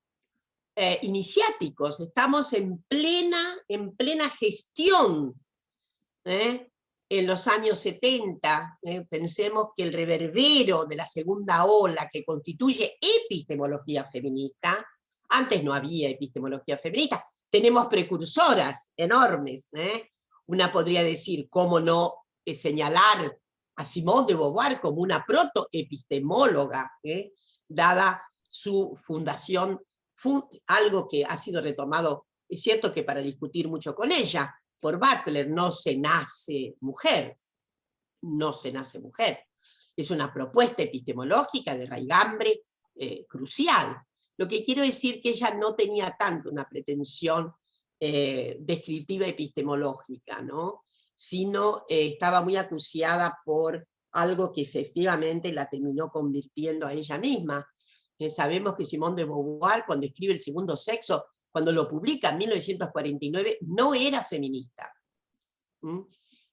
I: iniciáticos, estamos en plena gestión, en los años 70, pensemos que el reverbero de la segunda ola que constituye epistemología feminista, antes no había epistemología feminista, tenemos precursoras enormes, una podría decir, cómo no señalar a Simone de Beauvoir como una protoepistemóloga, dada su fundación, algo que ha sido retomado, es cierto que para discutir mucho con ella, por Butler, no se nace mujer, no se nace mujer. Es una propuesta epistemológica de raigambre crucial. Lo que quiero decir que ella no tenía tanto una pretensión descriptiva epistemológica, ¿no? Sino estaba muy acuciada por algo que efectivamente la terminó convirtiendo a ella misma. Sabemos que Simone de Beauvoir, cuando escribe El segundo sexo, cuando lo publica en 1949, no era feminista.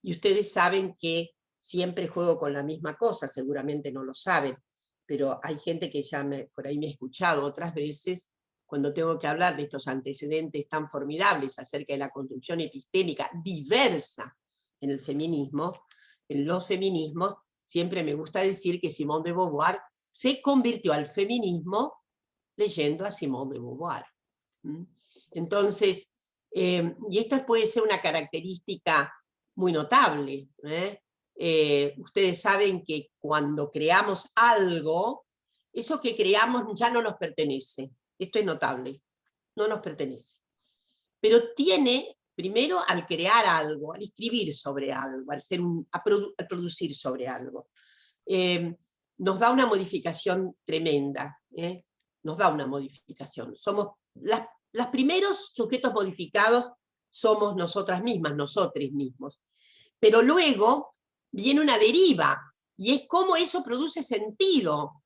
I: Y ustedes saben que siempre juego con la misma cosa, seguramente no lo saben, pero hay gente que ya por ahí me ha escuchado otras veces, cuando tengo que hablar de estos antecedentes tan formidables acerca de la construcción epistémica diversa en el feminismo, en los feminismos, siempre me gusta decir que Simone de Beauvoir se convirtió al feminismo leyendo a Simone de Beauvoir. Entonces, y esta puede ser una característica muy notable. Ustedes saben que cuando creamos algo, eso que creamos ya no nos pertenece. Esto es notable, no nos pertenece. Pero tiene, primero al crear algo, al escribir sobre algo, al producir sobre algo, nos da una modificación tremenda. Nos da una modificación. Somos los primeros sujetos modificados somos nosotras mismas, nosotros mismos. Pero luego viene una deriva, y es cómo eso produce sentido.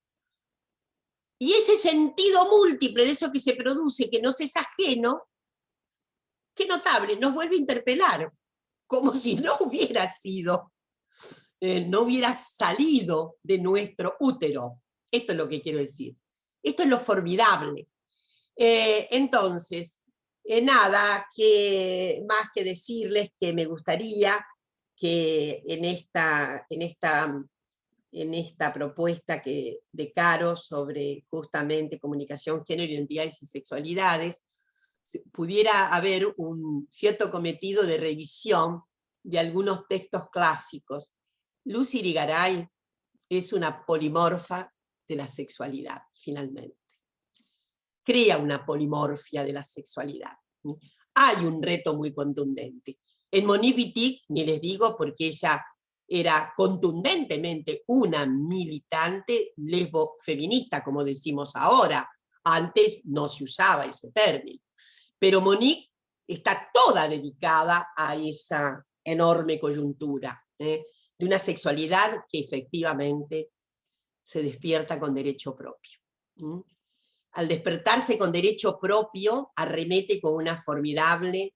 I: Y ese sentido múltiple de eso que se produce, que nos es ajeno, qué notable, nos vuelve a interpelar, como si no hubiera sido, no hubiera salido de nuestro útero. Esto es lo que quiero decir. Esto es lo formidable. Entonces, nada más que decirles que me gustaría que en esta propuesta de Caro sobre justamente comunicación, género, identidades y sexualidades, pudiera haber un cierto cometido de revisión de algunos textos clásicos. Lucy Irigaray es una polimorfa de la sexualidad, finalmente. Crea una polimorfia de la sexualidad. Hay un reto muy contundente. En Monique Wittig, ni les digo porque ella era contundentemente una militante lesbo-feminista, como decimos ahora. Antes no se usaba ese término. Pero Monique está toda dedicada a esa enorme coyuntura, de una sexualidad que efectivamente se despierta con derecho propio. Al despertarse con derecho propio, arremete con una formidable,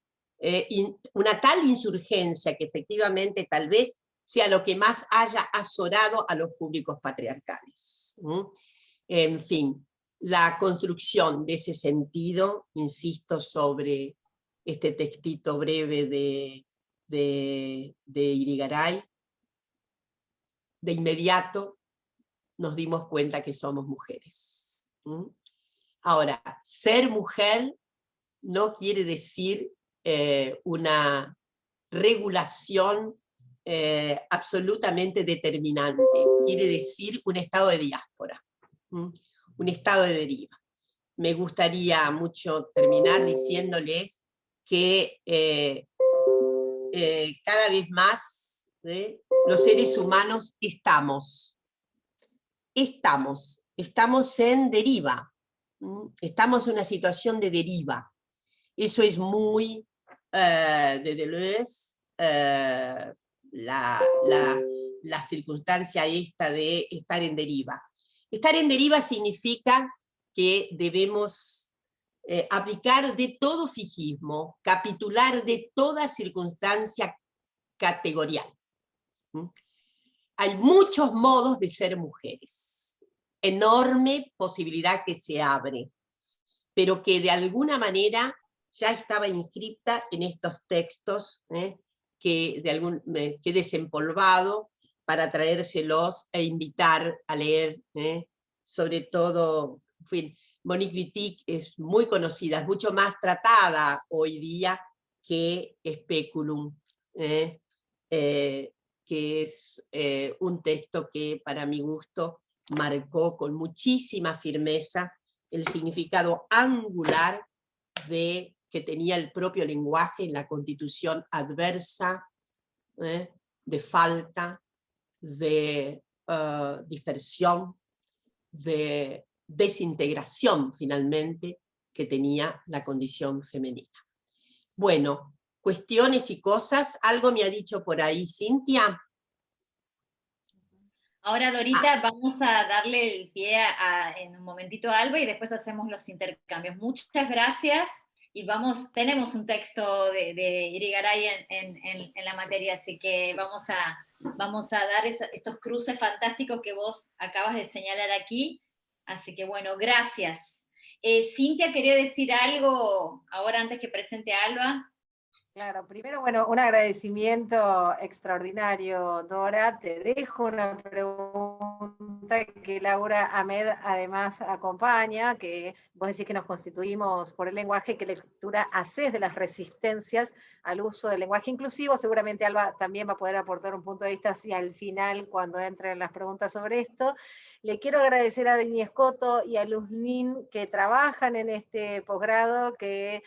I: una tal insurgencia que efectivamente tal vez sea lo que más haya azorado a los públicos patriarcales. En fin, la construcción de ese sentido, insisto, sobre este textito breve de Irigaray, de inmediato nos dimos cuenta que somos mujeres. Ahora, ser mujer no quiere decir una regulación absolutamente determinante, quiere decir un estado de diáspora, un estado de deriva. Me gustaría mucho terminar diciéndoles que cada vez más los seres humanos estamos en deriva, estamos en una situación de deriva. Eso es muy de Deleuze, la circunstancia esta de estar en deriva. Estar en deriva significa que debemos abdicar de todo fijismo, capitular de toda circunstancia categorial. Hay muchos modos de ser mujeres, enorme posibilidad que se abre, pero que de alguna manera ya estaba inscripta en estos textos que he desempolvado para traérselos e invitar a leer, sobre todo, en fin, Monique Wittig es muy conocida, es mucho más tratada hoy día que Speculum, que es un texto que para mi gusto marcó con muchísima firmeza el significado angular que tenía el propio lenguaje en la constitución adversa, de falta, de dispersión, de desintegración finalmente que tenía la condición femenina. Bueno, cuestiones y cosas, algo me ha dicho por ahí Cintia.
H: Ahora, Dorita, vamos a darle el pie en un momentito a Alba y después hacemos los intercambios. Muchas gracias. Y tenemos un texto de Irigaray en la materia, así que vamos a dar estos cruces fantásticos que vos acabas de señalar aquí. Así que bueno, gracias. Cintia, ¿quería decir algo ahora antes que presente a Alba?
A: Claro, primero, bueno, un agradecimiento extraordinario, Dora. Te dejo una pregunta que Laura Ahmed además acompaña, que vos decís que nos constituimos por el lenguaje, ¿qué lectura haces de las resistencias al uso del lenguaje inclusivo? Seguramente Alba también va a poder aportar un punto de vista hacia el final, cuando entren las preguntas sobre esto. Le quiero agradecer a Denis Escoto y a Luz Nin, que trabajan en este posgrado, que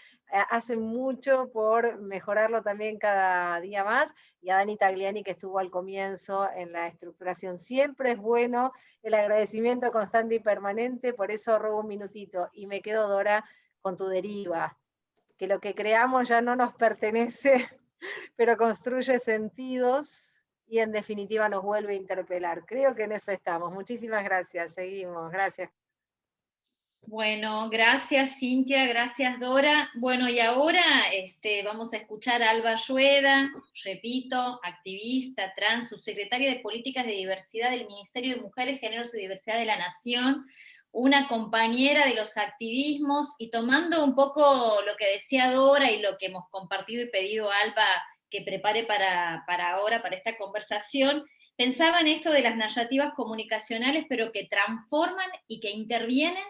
A: hacen mucho por mejorarlo también cada día más, y a Dani Tagliani, que estuvo al comienzo en la estructuración. Siempre es bueno el agradecimiento constante y permanente, por eso robo un minutito, y me quedo, Dora, con tu deriva, que lo que creamos ya no nos pertenece, pero construye sentidos, y en definitiva nos vuelve a interpelar. Creo que en eso estamos. Muchísimas gracias, seguimos, gracias.
H: Bueno, gracias Cintia, gracias Dora. Bueno, y ahora vamos a escuchar a Alba Rueda, repito, activista, trans, subsecretaria de Políticas de Diversidad del Ministerio de Mujeres, Géneros y Diversidad de la Nación, una compañera de los activismos, y tomando un poco lo que decía Dora y lo que hemos compartido y pedido a Alba que prepare para ahora, para esta conversación, pensaba en esto de las narrativas comunicacionales, pero que transforman y que intervienen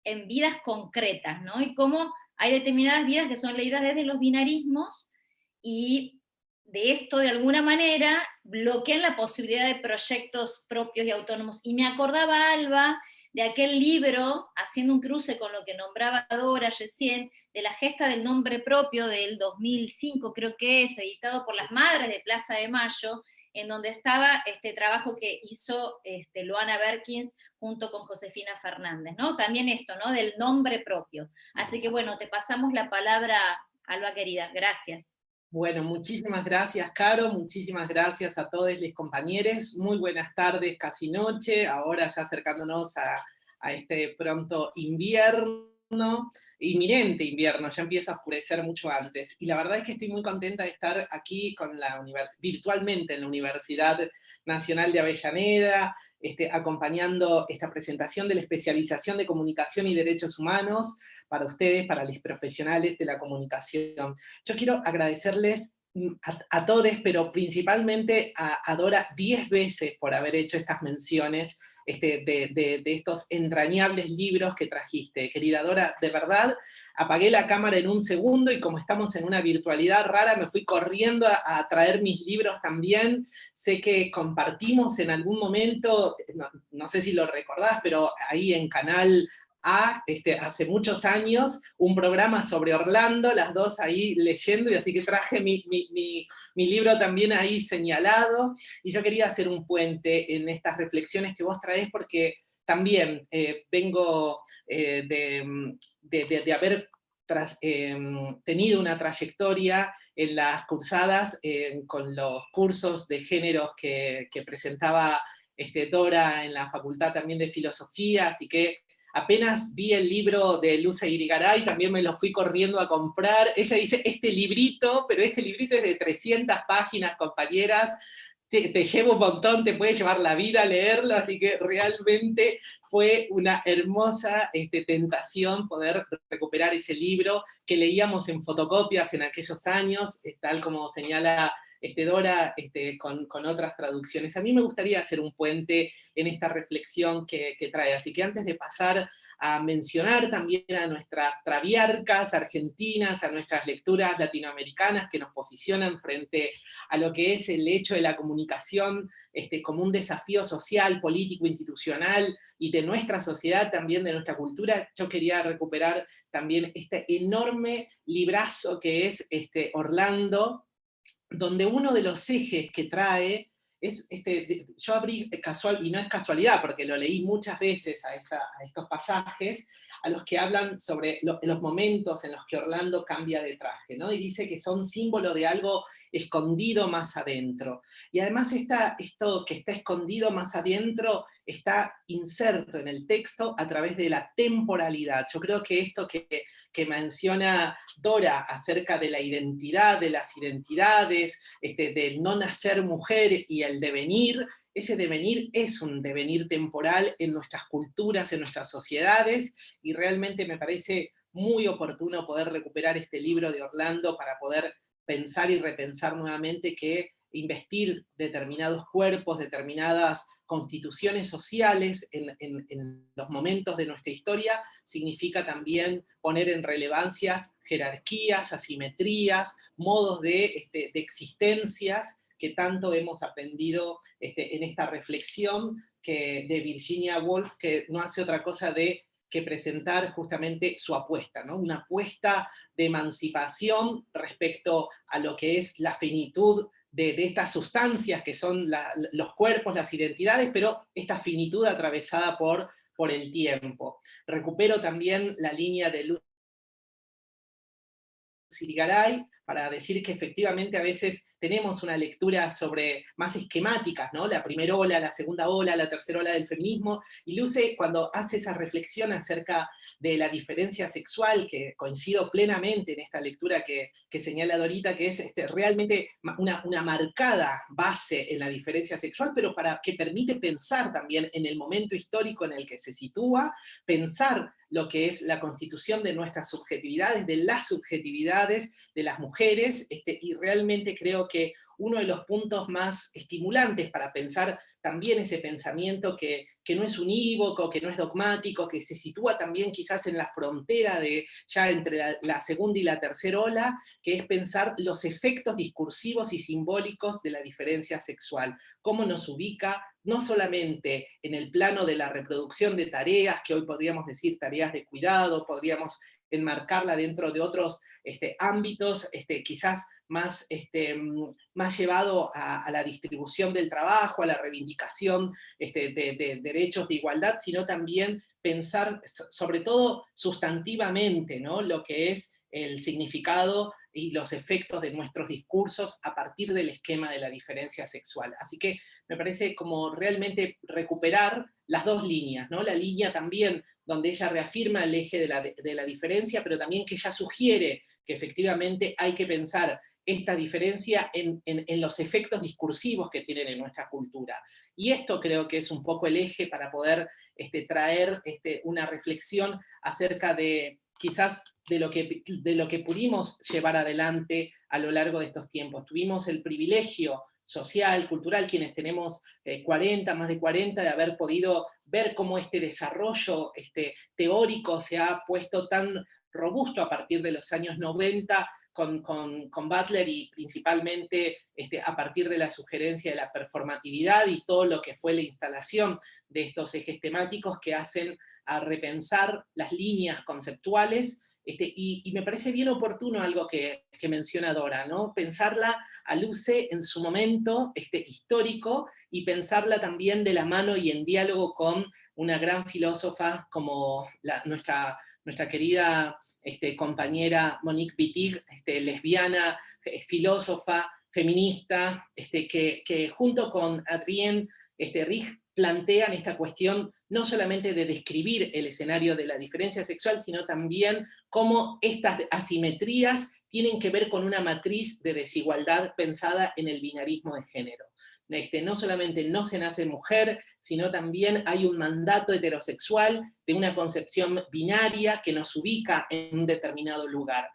H: en vidas concretas, ¿no? Y cómo hay determinadas vidas que son leídas desde los binarismos, y de esto, de alguna manera, bloquean la posibilidad de proyectos propios y autónomos. Y me acordaba, Alba, de aquel libro, haciendo un cruce con lo que nombraba Dora recién, de la gesta del nombre propio del 2005, creo que es, editado por las Madres de Plaza de Mayo, en donde estaba este trabajo que hizo Luana Berkins junto con Josefina Fernández, ¿no? También esto, ¿no? Del nombre propio. Así que bueno, te pasamos la palabra, Alba querida. Gracias.
J: Bueno, muchísimas gracias, Caro, muchísimas gracias a todos los compañeros. Muy buenas tardes, casi noche, ahora ya acercándonos a este pronto invierno, inminente invierno, ya empieza a oscurecer mucho antes. Y la verdad es que estoy muy contenta de estar aquí con virtualmente en la Universidad Nacional de Avellaneda, acompañando esta presentación de la especialización de Comunicación y Derechos Humanos para ustedes, para los profesionales de la comunicación. Yo quiero agradecerles a todos, pero principalmente a Dora 10 veces por haber hecho estas menciones de estos entrañables libros que trajiste. Querida Dora, de verdad, apagué la cámara en un segundo y como estamos en una virtualidad rara, me fui corriendo a traer mis libros también. Sé que compartimos en algún momento, no sé si lo recordás, pero ahí en Canal hace muchos años, un programa sobre Orlando, las dos ahí leyendo, y así que traje mi libro también ahí señalado, y yo quería hacer un puente en estas reflexiones que vos traés, porque también vengo de haber tenido una trayectoria en las cursadas con los cursos de géneros que presentaba Dora en la Facultad también de Filosofía, así que apenas vi el libro de Luce Irigaray, también me lo fui corriendo a comprar. Ella dice, este librito, pero este librito es de 300 páginas, compañeras, te lleva un montón, te puede llevar la vida a leerlo, así que realmente fue una hermosa tentación poder recuperar ese libro que leíamos en fotocopias en aquellos años, tal como señala Dora, con otras traducciones. A mí me gustaría hacer un puente en esta reflexión que trae, así que antes de pasar a mencionar también a nuestras traviarcas argentinas, a nuestras lecturas latinoamericanas que nos posicionan frente a lo que es el hecho de la comunicación como un desafío social, político, institucional, y de nuestra sociedad, también de nuestra cultura, yo quería recuperar también este enorme librazo que es Orlando, donde uno de los ejes que trae es, yo abrí casual, y no es casualidad, porque lo leí muchas veces a estos pasajes, a los que hablan sobre los momentos en los que Orlando cambia de traje, ¿no? Y dice que son símbolo de algo escondido más adentro. Y además esto que está escondido más adentro está inserto en el texto a través de la temporalidad. Yo creo que esto que menciona Dora acerca de la identidad, de las identidades, del no nacer mujer y el devenir, ese devenir es un devenir temporal en nuestras culturas, en nuestras sociedades, y realmente me parece muy oportuno poder recuperar este libro de Orlando para poder pensar y repensar nuevamente que investir determinados cuerpos, determinadas constituciones sociales en los momentos de nuestra historia, significa también poner en relevancias jerarquías, asimetrías, modos de existencias que tanto hemos aprendido en esta reflexión de Virginia Woolf, que no hace otra cosa que presentar justamente su apuesta, ¿no? Una apuesta de emancipación respecto a lo que es la finitud de estas sustancias que son los cuerpos, las identidades, pero esta finitud atravesada por el tiempo. Recupero también la línea de Luce Irigaray para decir que efectivamente a veces tenemos una lectura sobre más esquemáticas, ¿no? La primera ola, la segunda ola, la tercera ola del feminismo, y Luce, cuando hace esa reflexión acerca de la diferencia sexual, que coincido plenamente en esta lectura que señala Dorita, que es realmente una marcada base en la diferencia sexual, pero que permite pensar también en el momento histórico en el que se sitúa, pensar lo que es la constitución de nuestras subjetividades, de las subjetividades de las mujeres, y realmente creo que uno de los puntos más estimulantes para pensar también ese pensamiento que no es unívoco, que no es dogmático, que se sitúa también quizás en la frontera ya entre la segunda y la tercera ola, que es pensar los efectos discursivos y simbólicos de la diferencia sexual, cómo nos ubica no solamente en el plano de la reproducción de tareas, que hoy podríamos decir tareas de cuidado, podríamos enmarcarla dentro de otros ámbitos, quizás más llevado a la distribución del trabajo, a la reivindicación de derechos de igualdad, sino también pensar, sobre todo sustantivamente, ¿no? Lo que es el significado y los efectos de nuestros discursos a partir del esquema de la diferencia sexual. Así que me parece como realmente recuperar las dos líneas, ¿no? La línea también donde ella reafirma el eje de la diferencia, pero también que ella sugiere que efectivamente hay que pensar esta diferencia en los efectos discursivos que tienen en nuestra cultura. Y esto creo que es un poco el eje para poder traer una reflexión acerca de quizás de lo que pudimos llevar adelante a lo largo de estos tiempos. Tuvimos el privilegio social, cultural, quienes tenemos 40, más de 40, de haber podido ver cómo este desarrollo teórico se ha puesto tan robusto a partir de los años 90 con Butler, y principalmente a partir de la sugerencia de la performatividad y todo lo que fue la instalación de estos ejes temáticos que hacen a repensar las líneas conceptuales. Y me parece bien oportuno algo que menciona Dora, ¿no? Pensarla a Luce en su momento histórico, y pensarla también de la mano y en diálogo con una gran filósofa como nuestra querida compañera Monique Wittig, lesbiana, filósofa, feminista, que junto con Adrienne Rich plantean esta cuestión no solamente de describir el escenario de la diferencia sexual, sino también cómo estas asimetrías tienen que ver con una matriz de desigualdad pensada en el binarismo de género. No solamente no se nace mujer, sino también hay un mandato heterosexual de una concepción binaria que nos ubica en un determinado lugar.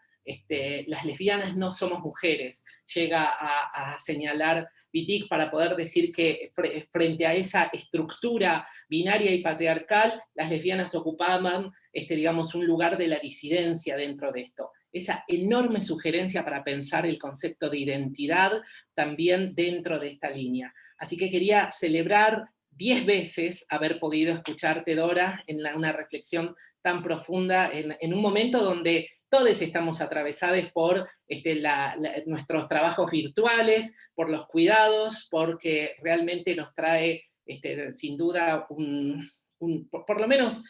J: Las lesbianas no somos mujeres, llega a señalar Wittig, para poder decir que frente a esa estructura binaria y patriarcal, las lesbianas ocupaban digamos, un lugar de la disidencia dentro de esto. Esa enorme sugerencia para pensar el concepto de identidad también dentro de esta línea. Así que quería celebrar 10 veces haber podido escucharte, Dora, en una reflexión tan profunda, en un momento donde todos estamos atravesados por nuestros trabajos virtuales, por los cuidados, porque realmente nos trae, sin duda, por lo menos,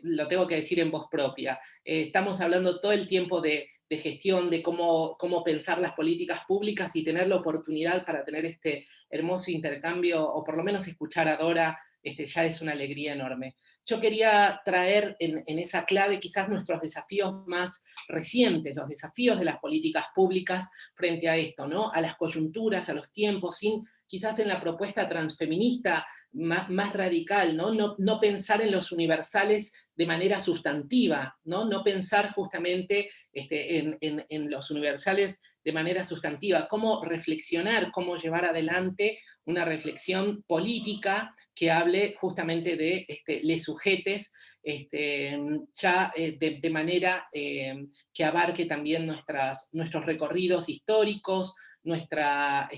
J: lo tengo que decir en voz propia, estamos hablando todo el tiempo de gestión, de cómo pensar las políticas públicas, y tener la oportunidad para tener este hermoso intercambio, o por lo menos escuchar a Dora, ya es una alegría enorme. Yo quería traer en esa clave quizás nuestros desafíos más recientes, los desafíos de las políticas públicas frente a esto, ¿no? A las coyunturas, a los tiempos, quizás en la propuesta transfeminista más radical, ¿no? No pensar en los universales de manera sustantiva, no pensar justamente en los universales de manera sustantiva, cómo reflexionar, cómo llevar adelante una reflexión política que hable justamente de les sujetes, ya de manera que abarque también nuestros recorridos históricos, nuestras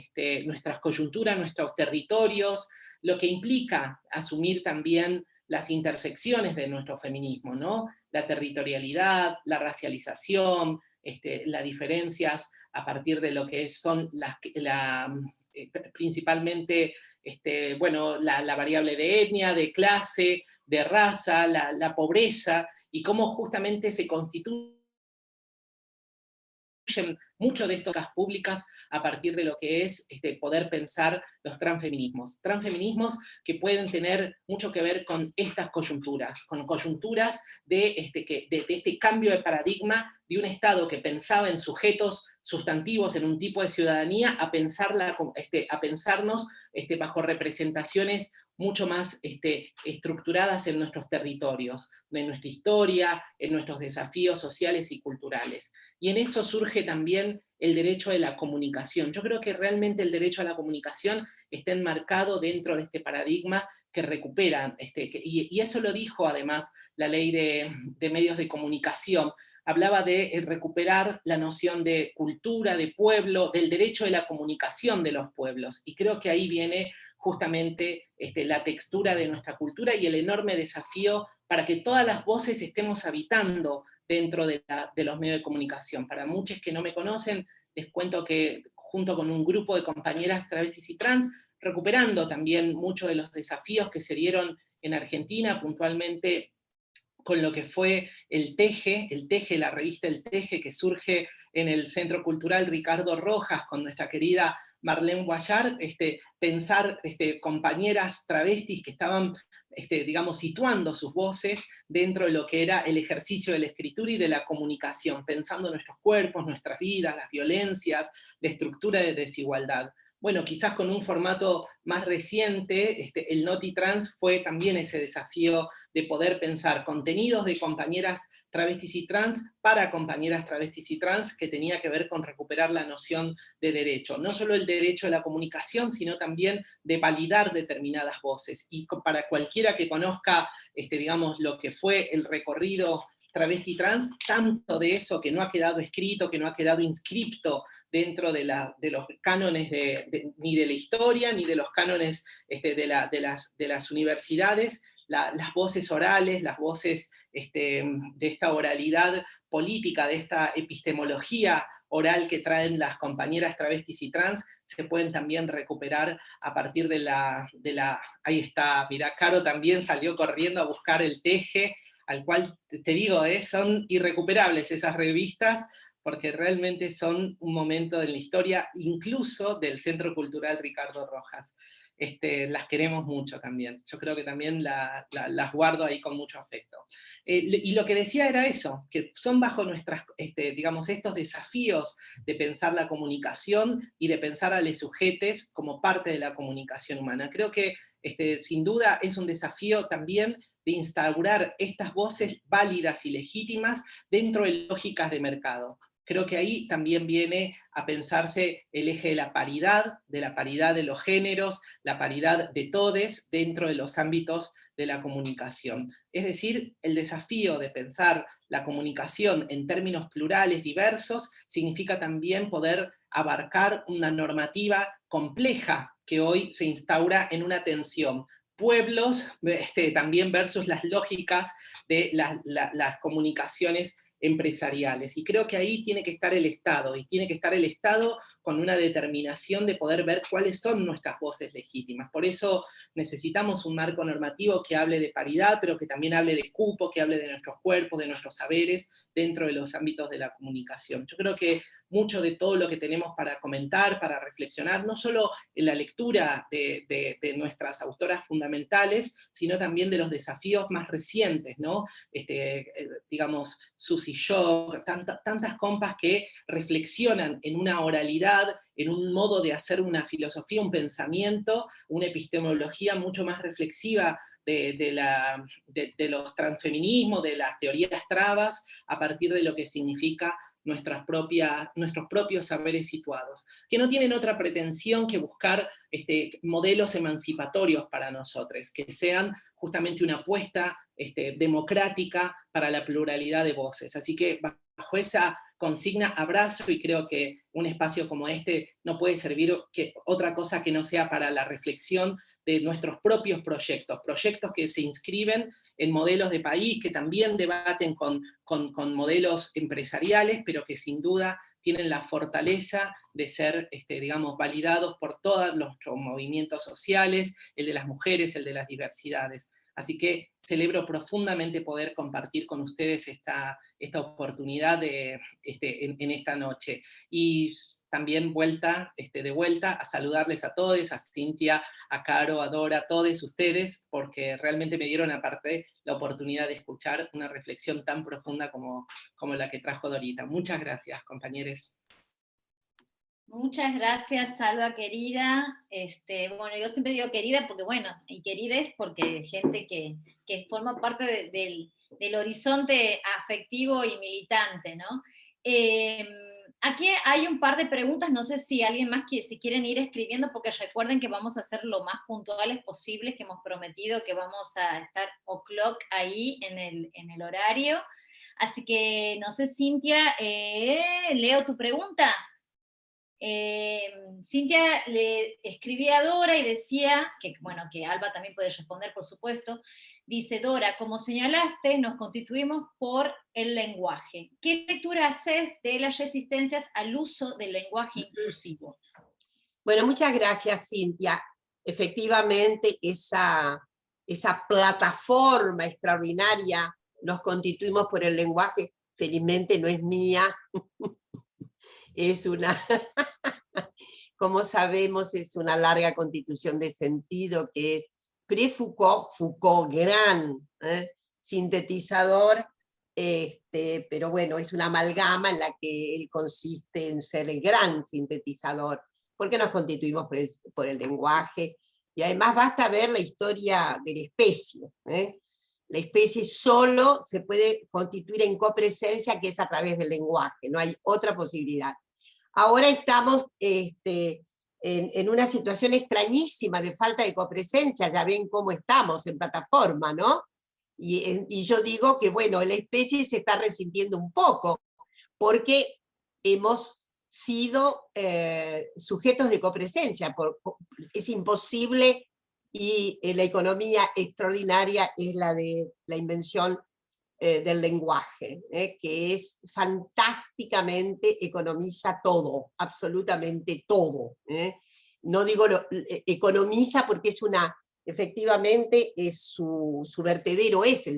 J: coyunturas, nuestros territorios, lo que implica asumir también las intersecciones de nuestro feminismo, ¿no? La territorialidad, la racialización, las diferencias a partir de lo que son principalmente la variable de etnia, de clase, de raza, la pobreza, y cómo justamente se constituyen muchos de estos casos públicas a partir de lo que es poder pensar los transfeminismos. Transfeminismos que pueden tener mucho que ver con estas coyunturas, con coyunturas de este cambio de paradigma de un Estado que pensaba en sujetos sustantivos, en un tipo de ciudadanía, a pensarnos bajo representaciones mucho más estructuradas en nuestros territorios, en nuestra historia, en nuestros desafíos sociales y culturales. Y en eso surge también el derecho de la comunicación. Yo creo que realmente el derecho a la comunicación está enmarcado dentro de este paradigma que recupera, y eso lo dijo además la ley de medios de comunicación. Hablaba de recuperar la noción de cultura, de pueblo, del derecho de la comunicación de los pueblos. Y creo que ahí viene justamente la textura de nuestra cultura y el enorme desafío para que todas las voces estemos habitando dentro de los medios de comunicación. Para muchos que no me conocen, les cuento que junto con un grupo de compañeras travestis y trans, recuperando también muchos de los desafíos que se dieron en Argentina, puntualmente con lo que fue el Teje, la revista El Teje, que surge en el Centro Cultural Ricardo Rojas, con nuestra querida Marlene Guayar, pensar compañeras travestis que estaban, digamos, situando sus voces dentro de lo que era el ejercicio de la escritura y de la comunicación, pensando nuestros cuerpos, nuestras vidas, las violencias, la estructura de desigualdad. Bueno, quizás con un formato más reciente, el Noti Trans fue también ese desafío de poder pensar contenidos de compañeras travestis y trans para compañeras travestis y trans, que tenía que ver con recuperar la noción de derecho. No solo el derecho a la comunicación, sino también de validar determinadas voces. Y para cualquiera que conozca, digamos, lo que fue el recorrido travesti trans, tanto de eso que no ha quedado escrito, que no ha quedado inscripto dentro de los cánones ni de la historia, ni de los cánones de las universidades, las voces orales, las voces de esta oralidad política, de esta epistemología oral que traen las compañeras travestis y trans, se pueden también recuperar a partir de la ahí está, mirá, Caro también salió corriendo a buscar el Teje, al cual, te digo, son irrecuperables esas revistas, porque realmente son un momento en la historia, incluso del Centro Cultural Ricardo Rojas. Las queremos mucho también. Yo creo que también las guardo ahí con mucho afecto. Y lo que decía era eso, que son bajo nuestras, digamos, estos desafíos de pensar la comunicación y de pensar a los sujetes como parte de la comunicación humana. Creo que sin duda es un desafío también de instaurar estas voces válidas y legítimas dentro de lógicas de mercado. Creo que ahí también viene a pensarse el eje de la paridad de los géneros, la paridad de todes dentro de los ámbitos de la comunicación. Es decir, el desafío de pensar la comunicación en términos plurales, diversos, significa también poder abarcar una normativa compleja que hoy se instaura en una tensión. Pueblos, también versus las lógicas de las comunicaciones empresariales. Y creo que ahí tiene que estar el Estado, y tiene que estar el Estado con una determinación de poder ver cuáles son nuestras voces legítimas. Por eso necesitamos un marco normativo que hable de paridad, pero que también hable de cupo, que hable de nuestros cuerpos, de nuestros saberes, dentro de los ámbitos de la comunicación. Yo creo que mucho de todo lo que tenemos para comentar, para reflexionar, no solo en la lectura de nuestras autoras fundamentales, sino también de los desafíos más recientes, ¿no? Digamos, Susi Shock, tantas compas que reflexionan en una oralidad, en un modo de hacer una filosofía, un pensamiento, una epistemología mucho más reflexiva de los transfeminismos, de las teorías trabas, a partir de lo que significa nuestros propios saberes situados, que no tienen otra pretensión que buscar modelos emancipatorios para nosotros, que sean justamente una apuesta democrática para la pluralidad de voces. Así que bajo esa consigna abrazo, y creo que un espacio como este no puede servir otra cosa que no sea para la reflexión de nuestros propios proyectos que se inscriben en modelos de país, que también debaten con modelos empresariales, pero que sin duda tienen la fortaleza de ser, digamos, validados por todos los movimientos sociales, el de las mujeres, el de las diversidades. Así que celebro profundamente poder compartir con ustedes esta oportunidad en esta noche. Y también de vuelta a saludarles a todos, a Cintia, a Caro, a Dora, a todos ustedes, porque realmente me dieron aparte la oportunidad de escuchar una reflexión tan profunda como la que trajo Dorita. Muchas gracias, compañeros.
H: Muchas gracias, Salva querida. Bueno, yo siempre digo querida porque, bueno, y querida es porque gente que forma parte del horizonte afectivo y militante, ¿no? Aquí hay un par de preguntas, no sé si alguien más si quieren ir escribiendo, porque recuerden que vamos a ser lo más puntuales posibles, que hemos prometido que vamos a estar o'clock ahí en el horario. Así que, no sé, Cintia, leo tu pregunta. Cintia le escribía a Dora y decía, que bueno, que Alba también puede responder, por supuesto, dice: Dora, como señalaste, nos constituimos por el lenguaje. ¿Qué lectura haces de las resistencias al uso del lenguaje inclusivo?
I: Bueno, muchas gracias, Cintia. Efectivamente, esa plataforma extraordinaria, nos constituimos por el lenguaje, felizmente no es mía, es una, como sabemos, es una larga constitución de sentido que es pre-Foucault, Foucault, gran sintetizador, pero bueno, es una amalgama en la que él consiste en ser el gran sintetizador, porque nos constituimos por el lenguaje, y además basta ver la historia de la especie, La especie solo se puede constituir en copresencia, que es a través del lenguaje, no hay otra posibilidad. Ahora estamos en una situación extrañísima de falta de copresencia, ya ven cómo estamos en plataforma, ¿no? Y yo digo que, bueno, la especie se está resintiendo un poco, porque hemos sido sujetos de copresencia, es imposible, y la economía extraordinaria es la de la invención del lenguaje, que es fantásticamente, economiza todo, absolutamente todo. No digo economiza porque es efectivamente es su vertedero, es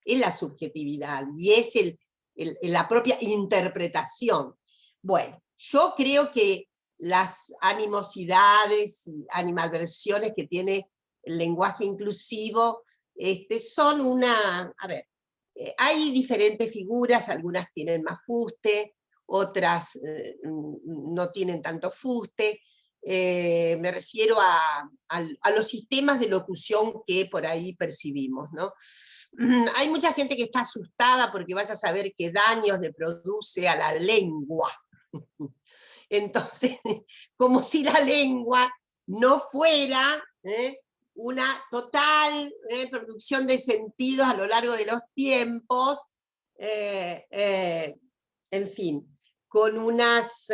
I: la subjetividad, y es la propia interpretación. Bueno, yo creo que las animosidades y animadversiones que tiene el lenguaje inclusivo son a ver, hay diferentes figuras, algunas tienen más fuste, otras no tienen tanto fuste. Me refiero a los sistemas de locución que por ahí percibimos, ¿no? Hay mucha gente que está asustada porque vas a saber qué daños le produce a la lengua. Entonces, como si la lengua no fuera una total producción de sentidos a lo largo de los tiempos, en fin, con unas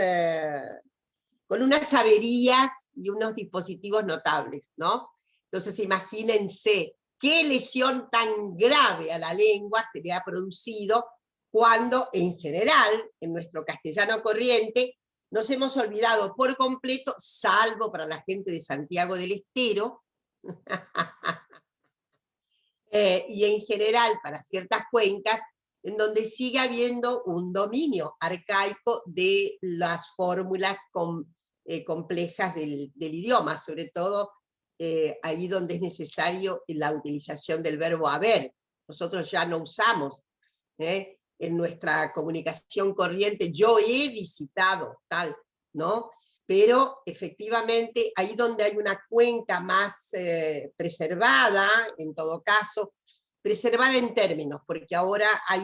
I: averías y unos dispositivos notables, ¿no? Entonces imagínense qué lesión tan grave a la lengua se le ha producido cuando, en general, en nuestro castellano corriente, nos hemos olvidado por completo, salvo para la gente de Santiago del Estero, y en general para ciertas cuencas, en donde sigue habiendo un dominio arcaico de las fórmulas complejas del idioma, sobre todo ahí donde es necesario la utilización del verbo haber. Nosotros ya no usamos en nuestra comunicación corriente, yo he visitado, tal, ¿no? Pero efectivamente ahí donde hay una cuenca más preservada, en todo caso, preservada en términos, porque ahora hay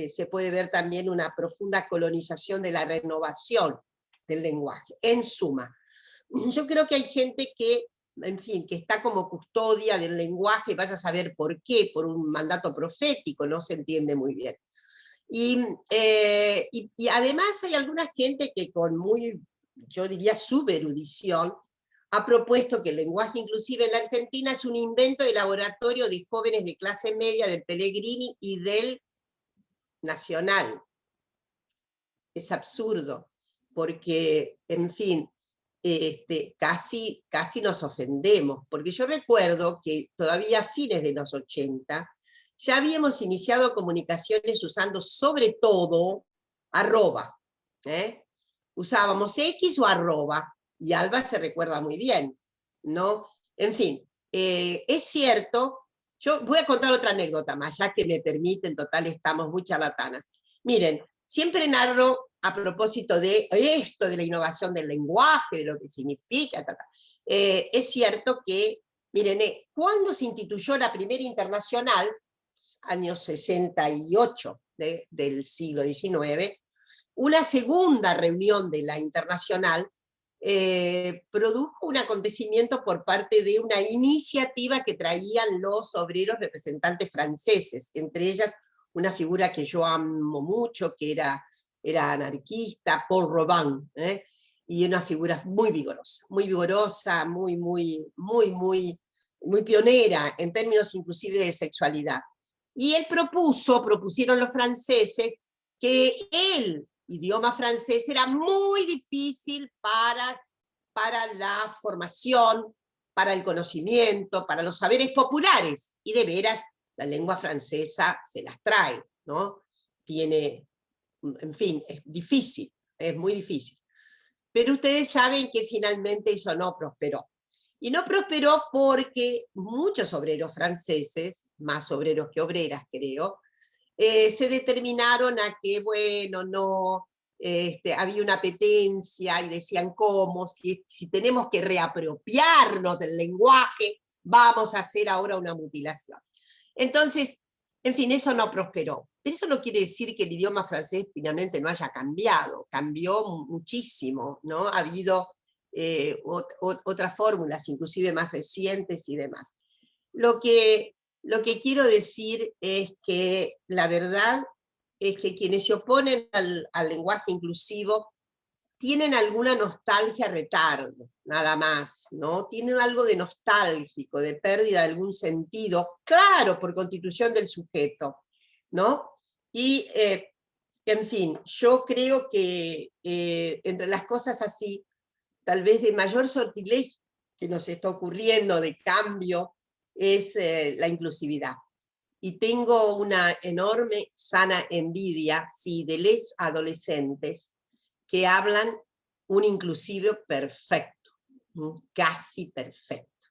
I: se puede ver también una profunda colonización de la renovación del lenguaje. En suma, yo creo que hay gente que, en fin, que está como custodia del lenguaje, vas a saber por qué, por un mandato profético, no se entiende muy bien. Y además hay alguna gente que con muy, yo diría, suberudición, ha propuesto que el lenguaje inclusive en la Argentina es un invento de laboratorio de jóvenes de clase media del Pellegrini y del Nacional. Es absurdo, porque, en fin, casi nos ofendemos, porque yo recuerdo que todavía a fines de los 80, ya habíamos iniciado comunicaciones usando sobre todo arroba, usábamos X o arroba, y Alba se recuerda muy bien, ¿no? En fin, es cierto, yo voy a contar otra anécdota más, ya que me permiten, total estamos muy charlatanas. Miren, siempre narro a propósito de esto, de la innovación del lenguaje, de lo que significa, es cierto que, miren, cuando se instituyó la primera internacional, años 68 del siglo XIX, una segunda reunión de la internacional produjo un acontecimiento por parte de una iniciativa que traían los obreros representantes franceses, entre ellas una figura que yo amo mucho, que era anarquista, Paul Robin, y una figura muy vigorosa, muy pionera, en términos inclusive de sexualidad. Y él propusieron los franceses, que el idioma francés era muy difícil para la formación, para el conocimiento, para los saberes populares, y de veras la lengua francesa se las trae, ¿no? Tiene, en fin, es difícil, es muy difícil. Pero ustedes saben que finalmente eso no prosperó. Y no prosperó porque muchos obreros franceses, más obreros que obreras creo, se determinaron a que, bueno, no, había una apetencia y decían, ¿cómo? Si tenemos que reapropiarnos del lenguaje, vamos a hacer ahora una mutilación. Entonces, en fin, eso no prosperó. Pero eso no quiere decir que el idioma francés finalmente no haya cambiado, cambió muchísimo, ¿no? Ha habido otras fórmulas, inclusive más recientes y demás. Lo que quiero decir es que la verdad es que quienes se oponen al lenguaje inclusivo tienen alguna nostalgia retardo, nada más, ¿no? Tienen algo de nostálgico, de pérdida de algún sentido, claro, por constitución del sujeto, ¿no? Y, en fin, yo creo que entre las cosas así, tal vez de mayor sortilegio que nos está ocurriendo de cambio, es la inclusividad. Y tengo una enorme, sana envidia, sí, de los adolescentes que hablan un inclusivo perfecto, casi perfecto.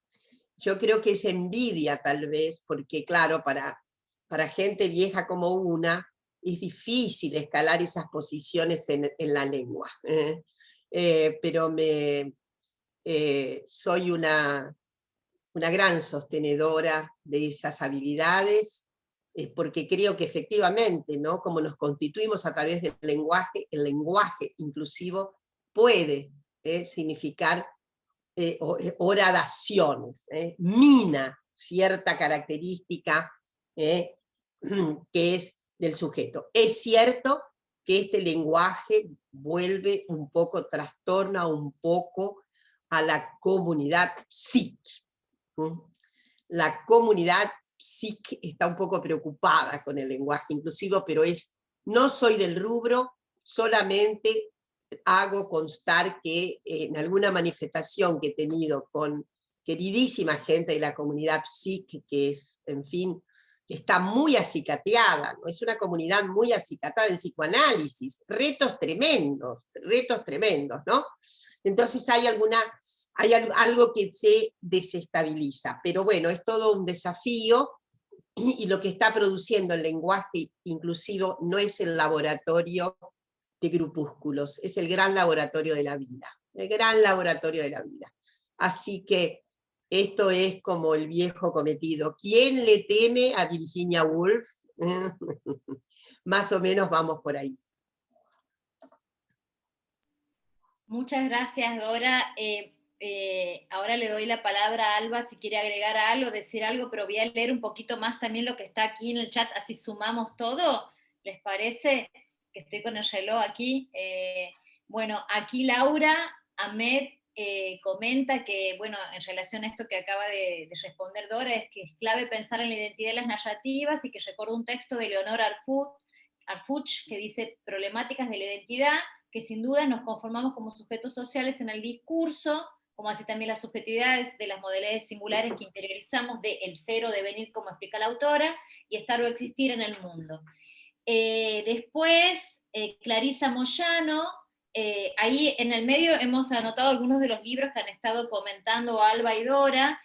I: Yo creo que es envidia tal vez, porque claro, para gente vieja como una, es difícil escalar esas posiciones en la lengua. Pero soy una gran sostenedora de esas habilidades, porque creo que efectivamente, ¿no? Como nos constituimos a través del lenguaje, el lenguaje inclusivo puede significar horadaciones, mina cierta característica que es del sujeto. Es cierto que este lenguaje vuelve un poco, trastorna un poco a la comunidad psíquica. La comunidad psíquica está un poco preocupada con el lenguaje inclusivo, pero no soy del rubro, solamente hago constar que en alguna manifestación que he tenido con queridísima gente de la comunidad psíquica, que es, en fin, que está muy acicateada, ¿no? Es una comunidad muy acicatada en psicoanálisis, retos tremendos, ¿no? Entonces hay algo que se desestabiliza, pero bueno, es todo un desafío, y lo que está produciendo el lenguaje inclusivo no es el laboratorio de grupúsculos, es el gran laboratorio de la vida, el gran laboratorio de la vida. Así que esto es como el viejo cometido. ¿Quién le teme a Virginia Woolf? Más o menos vamos por ahí.
H: Muchas gracias, Dora. Ahora le doy la palabra a Alba si quiere agregar algo, decir algo, pero voy a leer un poquito más también lo que está aquí en el chat, así sumamos todo. ¿Les parece? Que estoy con el reloj aquí. Bueno, aquí Laura Ahmed comenta que, bueno, en relación a esto que acaba de responder Dora, es que es clave pensar en la identidad de las narrativas, y que recuerdo un texto de Leonor Arfuch que dice: problemáticas de la identidad, que sin duda nos conformamos como sujetos sociales en el discurso, como así también las subjetividades de las modalidades singulares que interiorizamos de el ser o devenir, como explica la autora, y estar o existir en el mundo. Después, Clarisa Moyano, ahí en el medio hemos anotado algunos de los libros que han estado comentando Alba y Dora.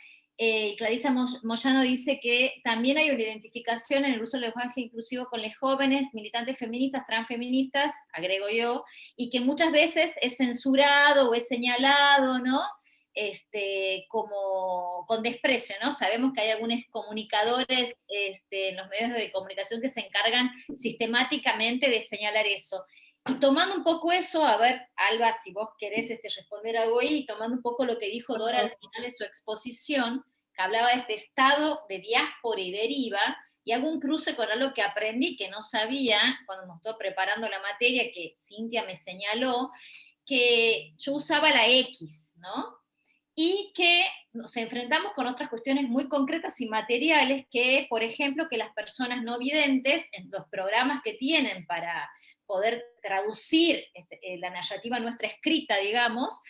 H: Clarisa Moyano dice que también hay una identificación en el uso del lenguaje inclusivo con los jóvenes, militantes feministas, transfeministas, agrego yo, y que muchas veces es censurado o es señalado, ¿no? Como con desprecio, ¿no? Sabemos que hay algunos comunicadores en los medios de comunicación que se encargan sistemáticamente de señalar eso. Y tomando un poco eso, a ver, Alba, si vos querés responder algo ahí, tomando un poco lo que dijo Dora al final de su exposición, que hablaba de este estado de diáspora y deriva, y hago un cruce con algo que aprendí, que no sabía, cuando me estoy preparando la materia, que Cintia me señaló, que yo usaba la X, ¿no? Y que nos enfrentamos con otras cuestiones muy concretas y materiales, que, por ejemplo, que las personas no videntes, en los programas que tienen para poder traducir la narrativa nuestra escrita, digamos,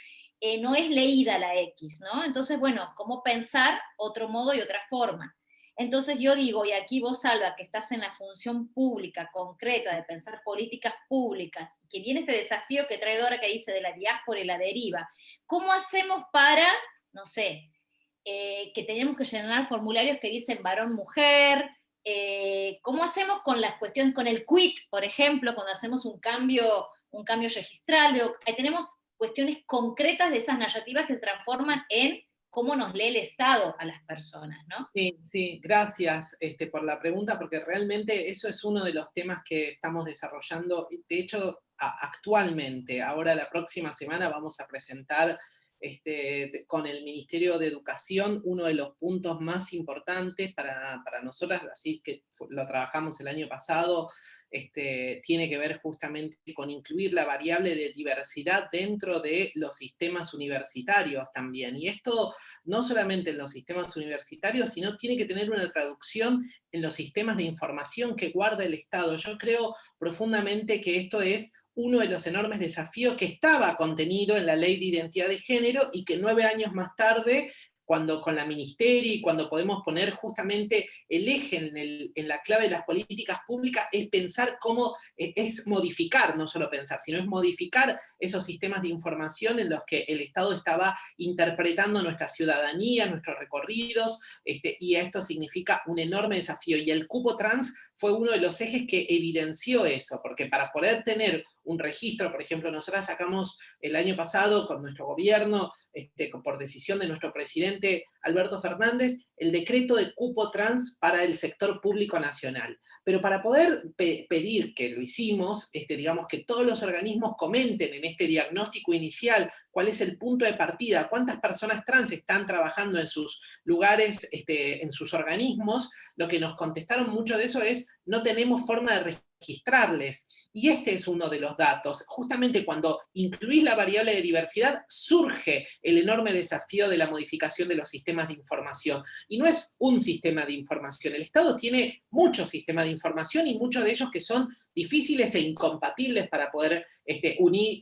H: no es leída la X, ¿no? Entonces, bueno, ¿cómo pensar otro modo y otra forma? Entonces yo digo, y aquí vos, Alba, que estás en la función pública concreta de pensar políticas públicas, que viene este desafío que trae Dora, que dice de la diáspora y la deriva, ¿cómo hacemos para, no sé, que tenemos que llenar formularios que dicen varón-mujer? ¿Cómo hacemos con las cuestiones, con el quit, por ejemplo, cuando hacemos un cambio registral? Tenemos cuestiones concretas de esas narrativas que se transforman en cómo nos lee el Estado a las personas, ¿no?
J: Sí, sí, gracias por la pregunta, porque realmente eso es uno de los temas que estamos desarrollando. De hecho, actualmente, ahora la próxima semana vamos a presentar con el Ministerio de Educación uno de los puntos más importantes para nosotras, así que lo trabajamos el año pasado, tiene que ver justamente con incluir la variable de diversidad dentro de los sistemas universitarios también. Y esto no solamente en los sistemas universitarios, sino tiene que tener una traducción en los sistemas de información que guarda el Estado. Yo creo profundamente que esto es uno de los enormes desafíos que estaba contenido en la Ley de Identidad de Género y que 9 años más tarde, cuando con la ministeria y cuando podemos poner justamente el eje en la clave de las políticas públicas, es pensar cómo, es modificar, no solo pensar, sino es modificar esos sistemas de información en los que el Estado estaba interpretando nuestra ciudadanía, nuestros recorridos, y esto significa un enorme desafío. Y el cupo trans fue uno de los ejes que evidenció eso, porque para poder tener un registro, por ejemplo, nosotros sacamos el año pasado con nuestro gobierno, por decisión de nuestro presidente Alberto Fernández, el decreto de cupo trans para el sector público nacional. Pero para poder pedir, que lo hicimos, digamos que todos los organismos comenten en este diagnóstico inicial cuál es el punto de partida, cuántas personas trans están trabajando en sus lugares, en sus organismos, lo que nos contestaron mucho de eso es, no tenemos forma de registrarles. Y este es uno de los datos. Justamente cuando incluís la variable de diversidad, surge el enorme desafío de la modificación de los sistemas de información. Y no es un sistema de información. El Estado tiene muchos sistemas de información y muchos de ellos que son difíciles e incompatibles para poder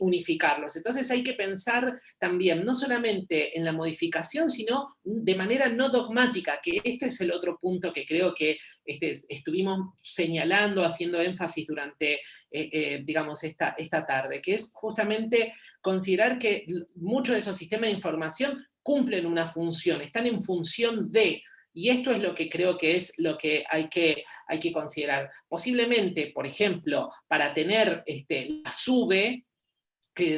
J: unificarlos. Entonces hay que pensar también, no solamente en la modificación, sino de manera no dogmática, que este es el otro punto que creo que estuvimos señalando, haciendo énfasis durante, digamos, esta tarde, que es justamente considerar que muchos de esos sistemas de información cumplen una función, están en función de, y esto es lo que creo que es lo que hay que considerar. Posiblemente, por ejemplo, para tener la SUBE,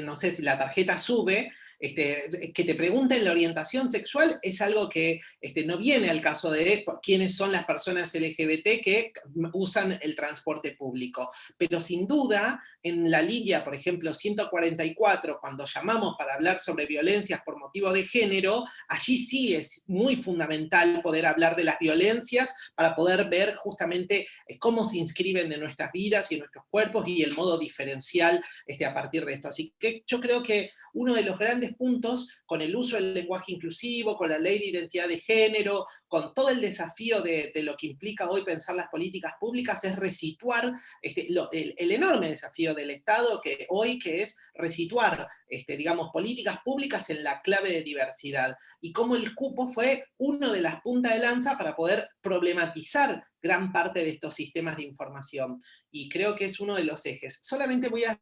J: no sé si la tarjeta SUBE, que te pregunten la orientación sexual es algo que no viene al caso de quiénes son las personas LGBT que usan el transporte público. Pero sin duda, en la línea, por ejemplo, 144, cuando llamamos para hablar sobre violencias por motivo de género, allí sí es muy fundamental poder hablar de las violencias para poder ver justamente cómo se inscriben en nuestras vidas y en nuestros cuerpos y el modo diferencial a partir de esto. Así que yo creo que uno de los grandes puntos con el uso del lenguaje inclusivo, con la ley de identidad de género, con todo el desafío de lo que implica hoy pensar las políticas públicas, es resituar el enorme desafío del Estado que hoy, que es resituar, digamos, políticas públicas en la clave de diversidad. Y cómo el cupo fue uno de las puntas de lanza para poder problematizar gran parte de estos sistemas de información. Y creo que es uno de los ejes. Solamente voy a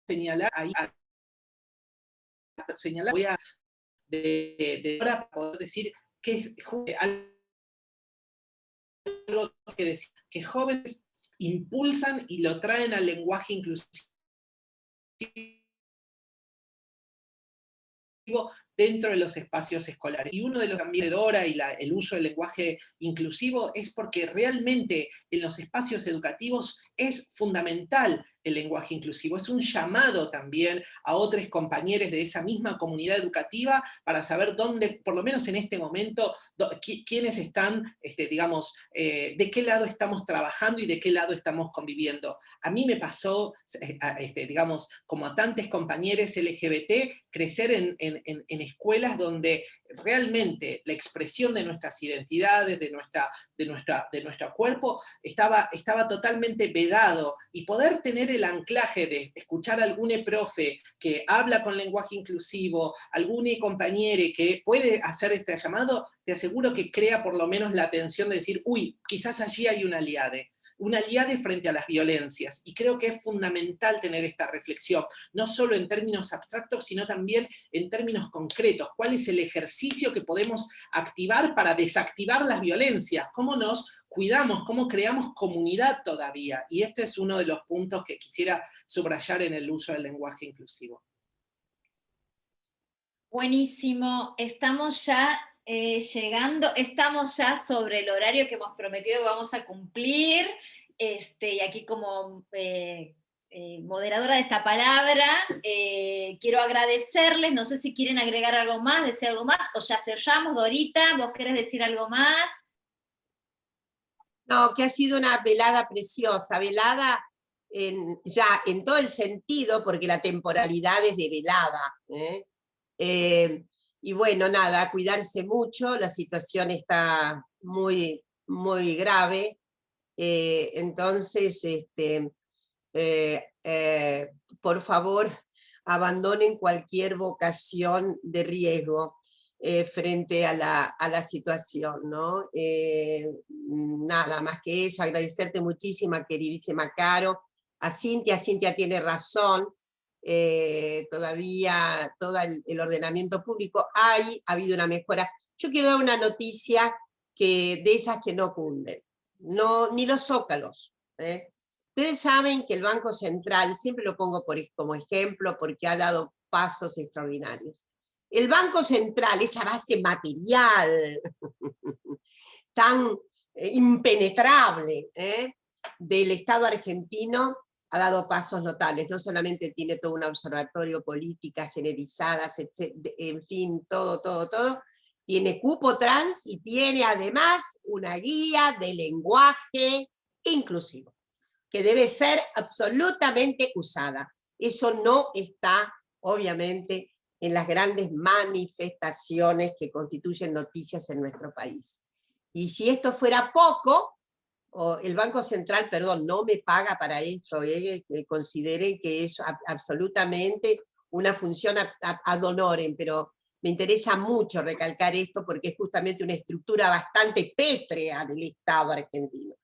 J: señalar ahí, voy a ahora poder decir que es algo que decir, que jóvenes impulsan y lo traen al lenguaje inclusivo dentro de los espacios escolares. Y uno de los cambios de Dora y el uso del lenguaje inclusivo es porque realmente en los espacios educativos es fundamental el lenguaje inclusivo. Es un llamado también a otros compañeros de esa misma comunidad educativa para saber dónde, por lo menos en este momento, quiénes están, digamos, de qué lado estamos trabajando y de qué lado estamos conviviendo. A mí me pasó, digamos, como a tantos compañeros LGBT, crecer en escuelas donde realmente la expresión de nuestras identidades, de nuestro cuerpo, estaba totalmente vedado, y poder tener el anclaje de escuchar a algún profe que habla con lenguaje inclusivo, algún compañero que puede hacer este llamado, te aseguro que crea por lo menos la atención de decir, uy, quizás allí hay un aliade frente a las violencias, y creo que es fundamental tener esta reflexión, no solo en términos abstractos, sino también en términos concretos. ¿Cuál es el ejercicio que podemos activar para desactivar las violencias? ¿Cómo nos cuidamos? ¿Cómo creamos comunidad todavía? Y este es uno de los puntos que quisiera subrayar en el uso del lenguaje inclusivo.
H: Buenísimo, estamos ya llegando, estamos ya sobre el horario que hemos prometido que vamos a cumplir, y aquí como moderadora de esta palabra, quiero agradecerles, no sé si quieren agregar algo más, decir algo más, o ya cerramos. Dorita, ¿vos querés decir algo más?
I: No, que ha sido una velada preciosa, velada ya en todo el sentido, porque la temporalidad es de velada. Y bueno, nada, cuidarse mucho, la situación está muy, muy grave. Entonces, por favor, abandonen cualquier vocación de riesgo frente a la situación, ¿no? Nada más que eso, agradecerte muchísimo, queridísima Caro, a Cintia tiene razón, todavía todo el ordenamiento público ha habido una mejora. Yo quiero dar una noticia de esas que no cunden, no, ni los zócalos. Ustedes saben que el Banco Central, siempre lo pongo como ejemplo porque ha dado pasos extraordinarios. El Banco Central, esa base material tan impenetrable del Estado argentino, ha dado pasos notables. No solamente tiene todo un observatorio, políticas generalizadas, en fin, todo. Tiene cupo trans y tiene además una guía de lenguaje inclusivo, que debe ser absolutamente usada. Eso no está, obviamente, en las grandes manifestaciones que constituyen noticias en nuestro país. Y si esto fuera poco, el Banco Central, perdón, no me paga para esto, consideren que es absolutamente una función ad honorem, pero me interesa mucho recalcar esto porque es justamente una estructura bastante pétrea del Estado argentino.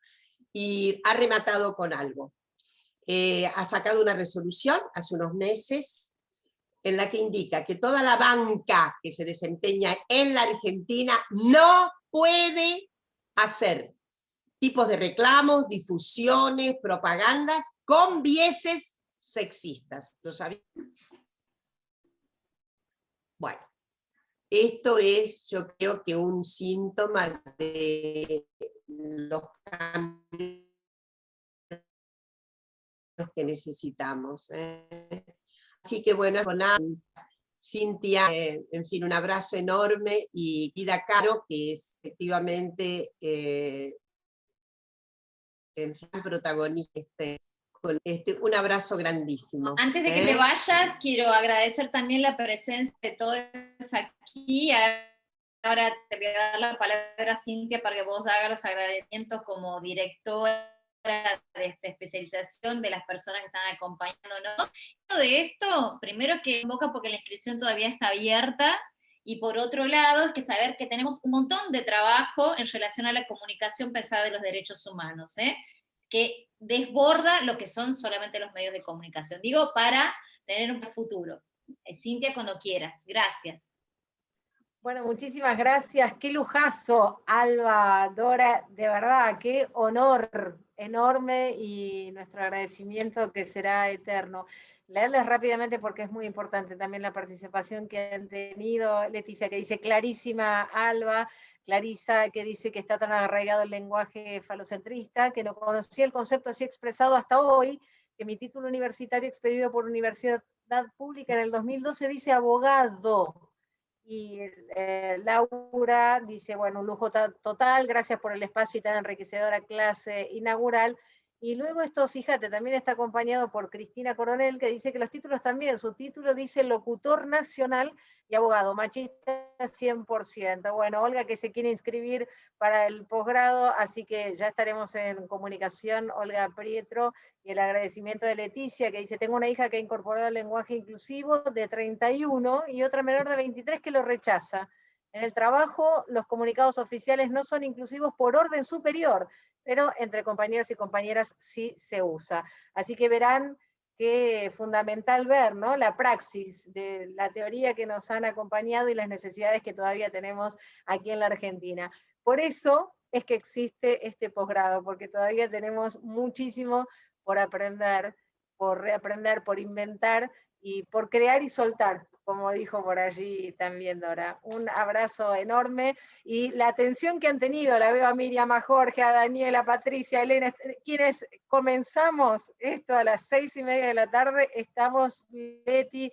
I: Y ha rematado con algo. Ha sacado una resolución hace unos meses en la que indica que toda la banca que se desempeña en la Argentina no puede hacer tipos de reclamos, difusiones, propagandas con biases sexistas. ¿Lo sabían? Bueno, esto es, yo creo que un síntoma de los cambios que necesitamos. Así que bueno, Cintia, en fin, un abrazo enorme, y Ida Caro, que es efectivamente en fin, protagonista, un abrazo grandísimo.
H: Antes de que te vayas, quiero agradecer también la presencia de todos aquí. Ahora te voy a dar la palabra a Cintia para que vos hagas los agradecimientos como directora de esta especialización de las personas que están acompañándonos. Todo de esto, primero que convoca porque la inscripción todavía está abierta, y por otro lado es que saber que tenemos un montón de trabajo en relación a la comunicación pensada de los derechos humanos, que desborda lo que son solamente los medios de comunicación. Digo, para tener un futuro. Cintia, cuando quieras. Gracias.
A: Bueno, muchísimas gracias. Qué lujazo, Alba, Dora, de verdad, qué honor enorme, y nuestro agradecimiento que será eterno. Leerles rápidamente porque es muy importante también la participación que han tenido. Leticia, que dice clarísima, Alba. Clarisa, que dice que está tan arraigado el lenguaje falocentrista, que no conocía el concepto así expresado hasta hoy, que mi título universitario expedido por Universidad Pública en el 2012 dice abogado. Y Laura dice, bueno, un lujo total, gracias por el espacio y tan enriquecedora clase inaugural. Y luego esto, fíjate, también está acompañado por Cristina Coronel, que dice que los títulos también, su título dice locutor nacional y abogado, machista 100%. Bueno, Olga, que se quiere inscribir para el posgrado, así que ya estaremos en comunicación, Olga Prietro. Y el agradecimiento de Leticia, que dice, tengo una hija que ha incorporado el lenguaje inclusivo de 31 y otra menor de 23 que lo rechaza. En el trabajo, los comunicados oficiales no son inclusivos por orden superior, pero entre compañeros y compañeras sí se usa. Así que verán que es fundamental ver, ¿no?, la praxis de la teoría que nos han acompañado y las necesidades que todavía tenemos aquí en la Argentina. Por eso es que existe este posgrado, porque todavía tenemos muchísimo por aprender, por reaprender, por inventar y por crear y soltar como dijo por allí también Dora. Un abrazo enorme, y la atención que han tenido, la veo a Miriam, a Jorge, a Daniela, a Patricia, a Elena, quienes comenzamos esto a las 6:30 de la tarde, estamos, Leti,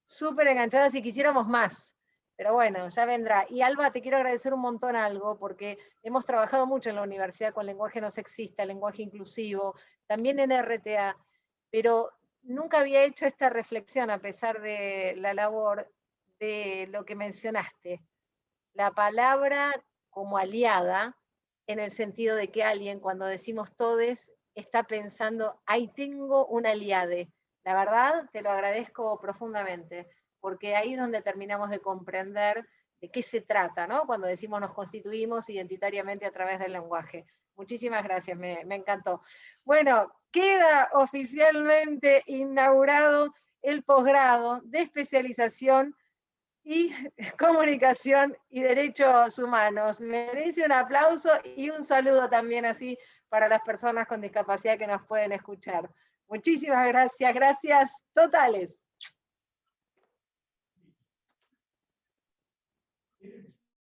A: súper enganchadas y quisiéramos más. Pero bueno, ya vendrá. Y Alba, te quiero agradecer un montón algo, porque hemos trabajado mucho en la universidad con lenguaje no sexista, lenguaje inclusivo, también en RTA, pero nunca había hecho esta reflexión, a pesar de la labor, de lo que mencionaste. La palabra como aliada, en el sentido de que alguien, cuando decimos todes, está pensando, ahí tengo un aliade. La verdad, te lo agradezco profundamente, porque ahí es donde terminamos de comprender de qué se trata, ¿no? Cuando decimos nos constituimos identitariamente a través del lenguaje. Muchísimas gracias, me encantó. Bueno, queda oficialmente inaugurado el posgrado de especialización y comunicación y derechos humanos. Merece un aplauso y un saludo también así para las personas con discapacidad que nos pueden escuchar. Muchísimas gracias, gracias totales.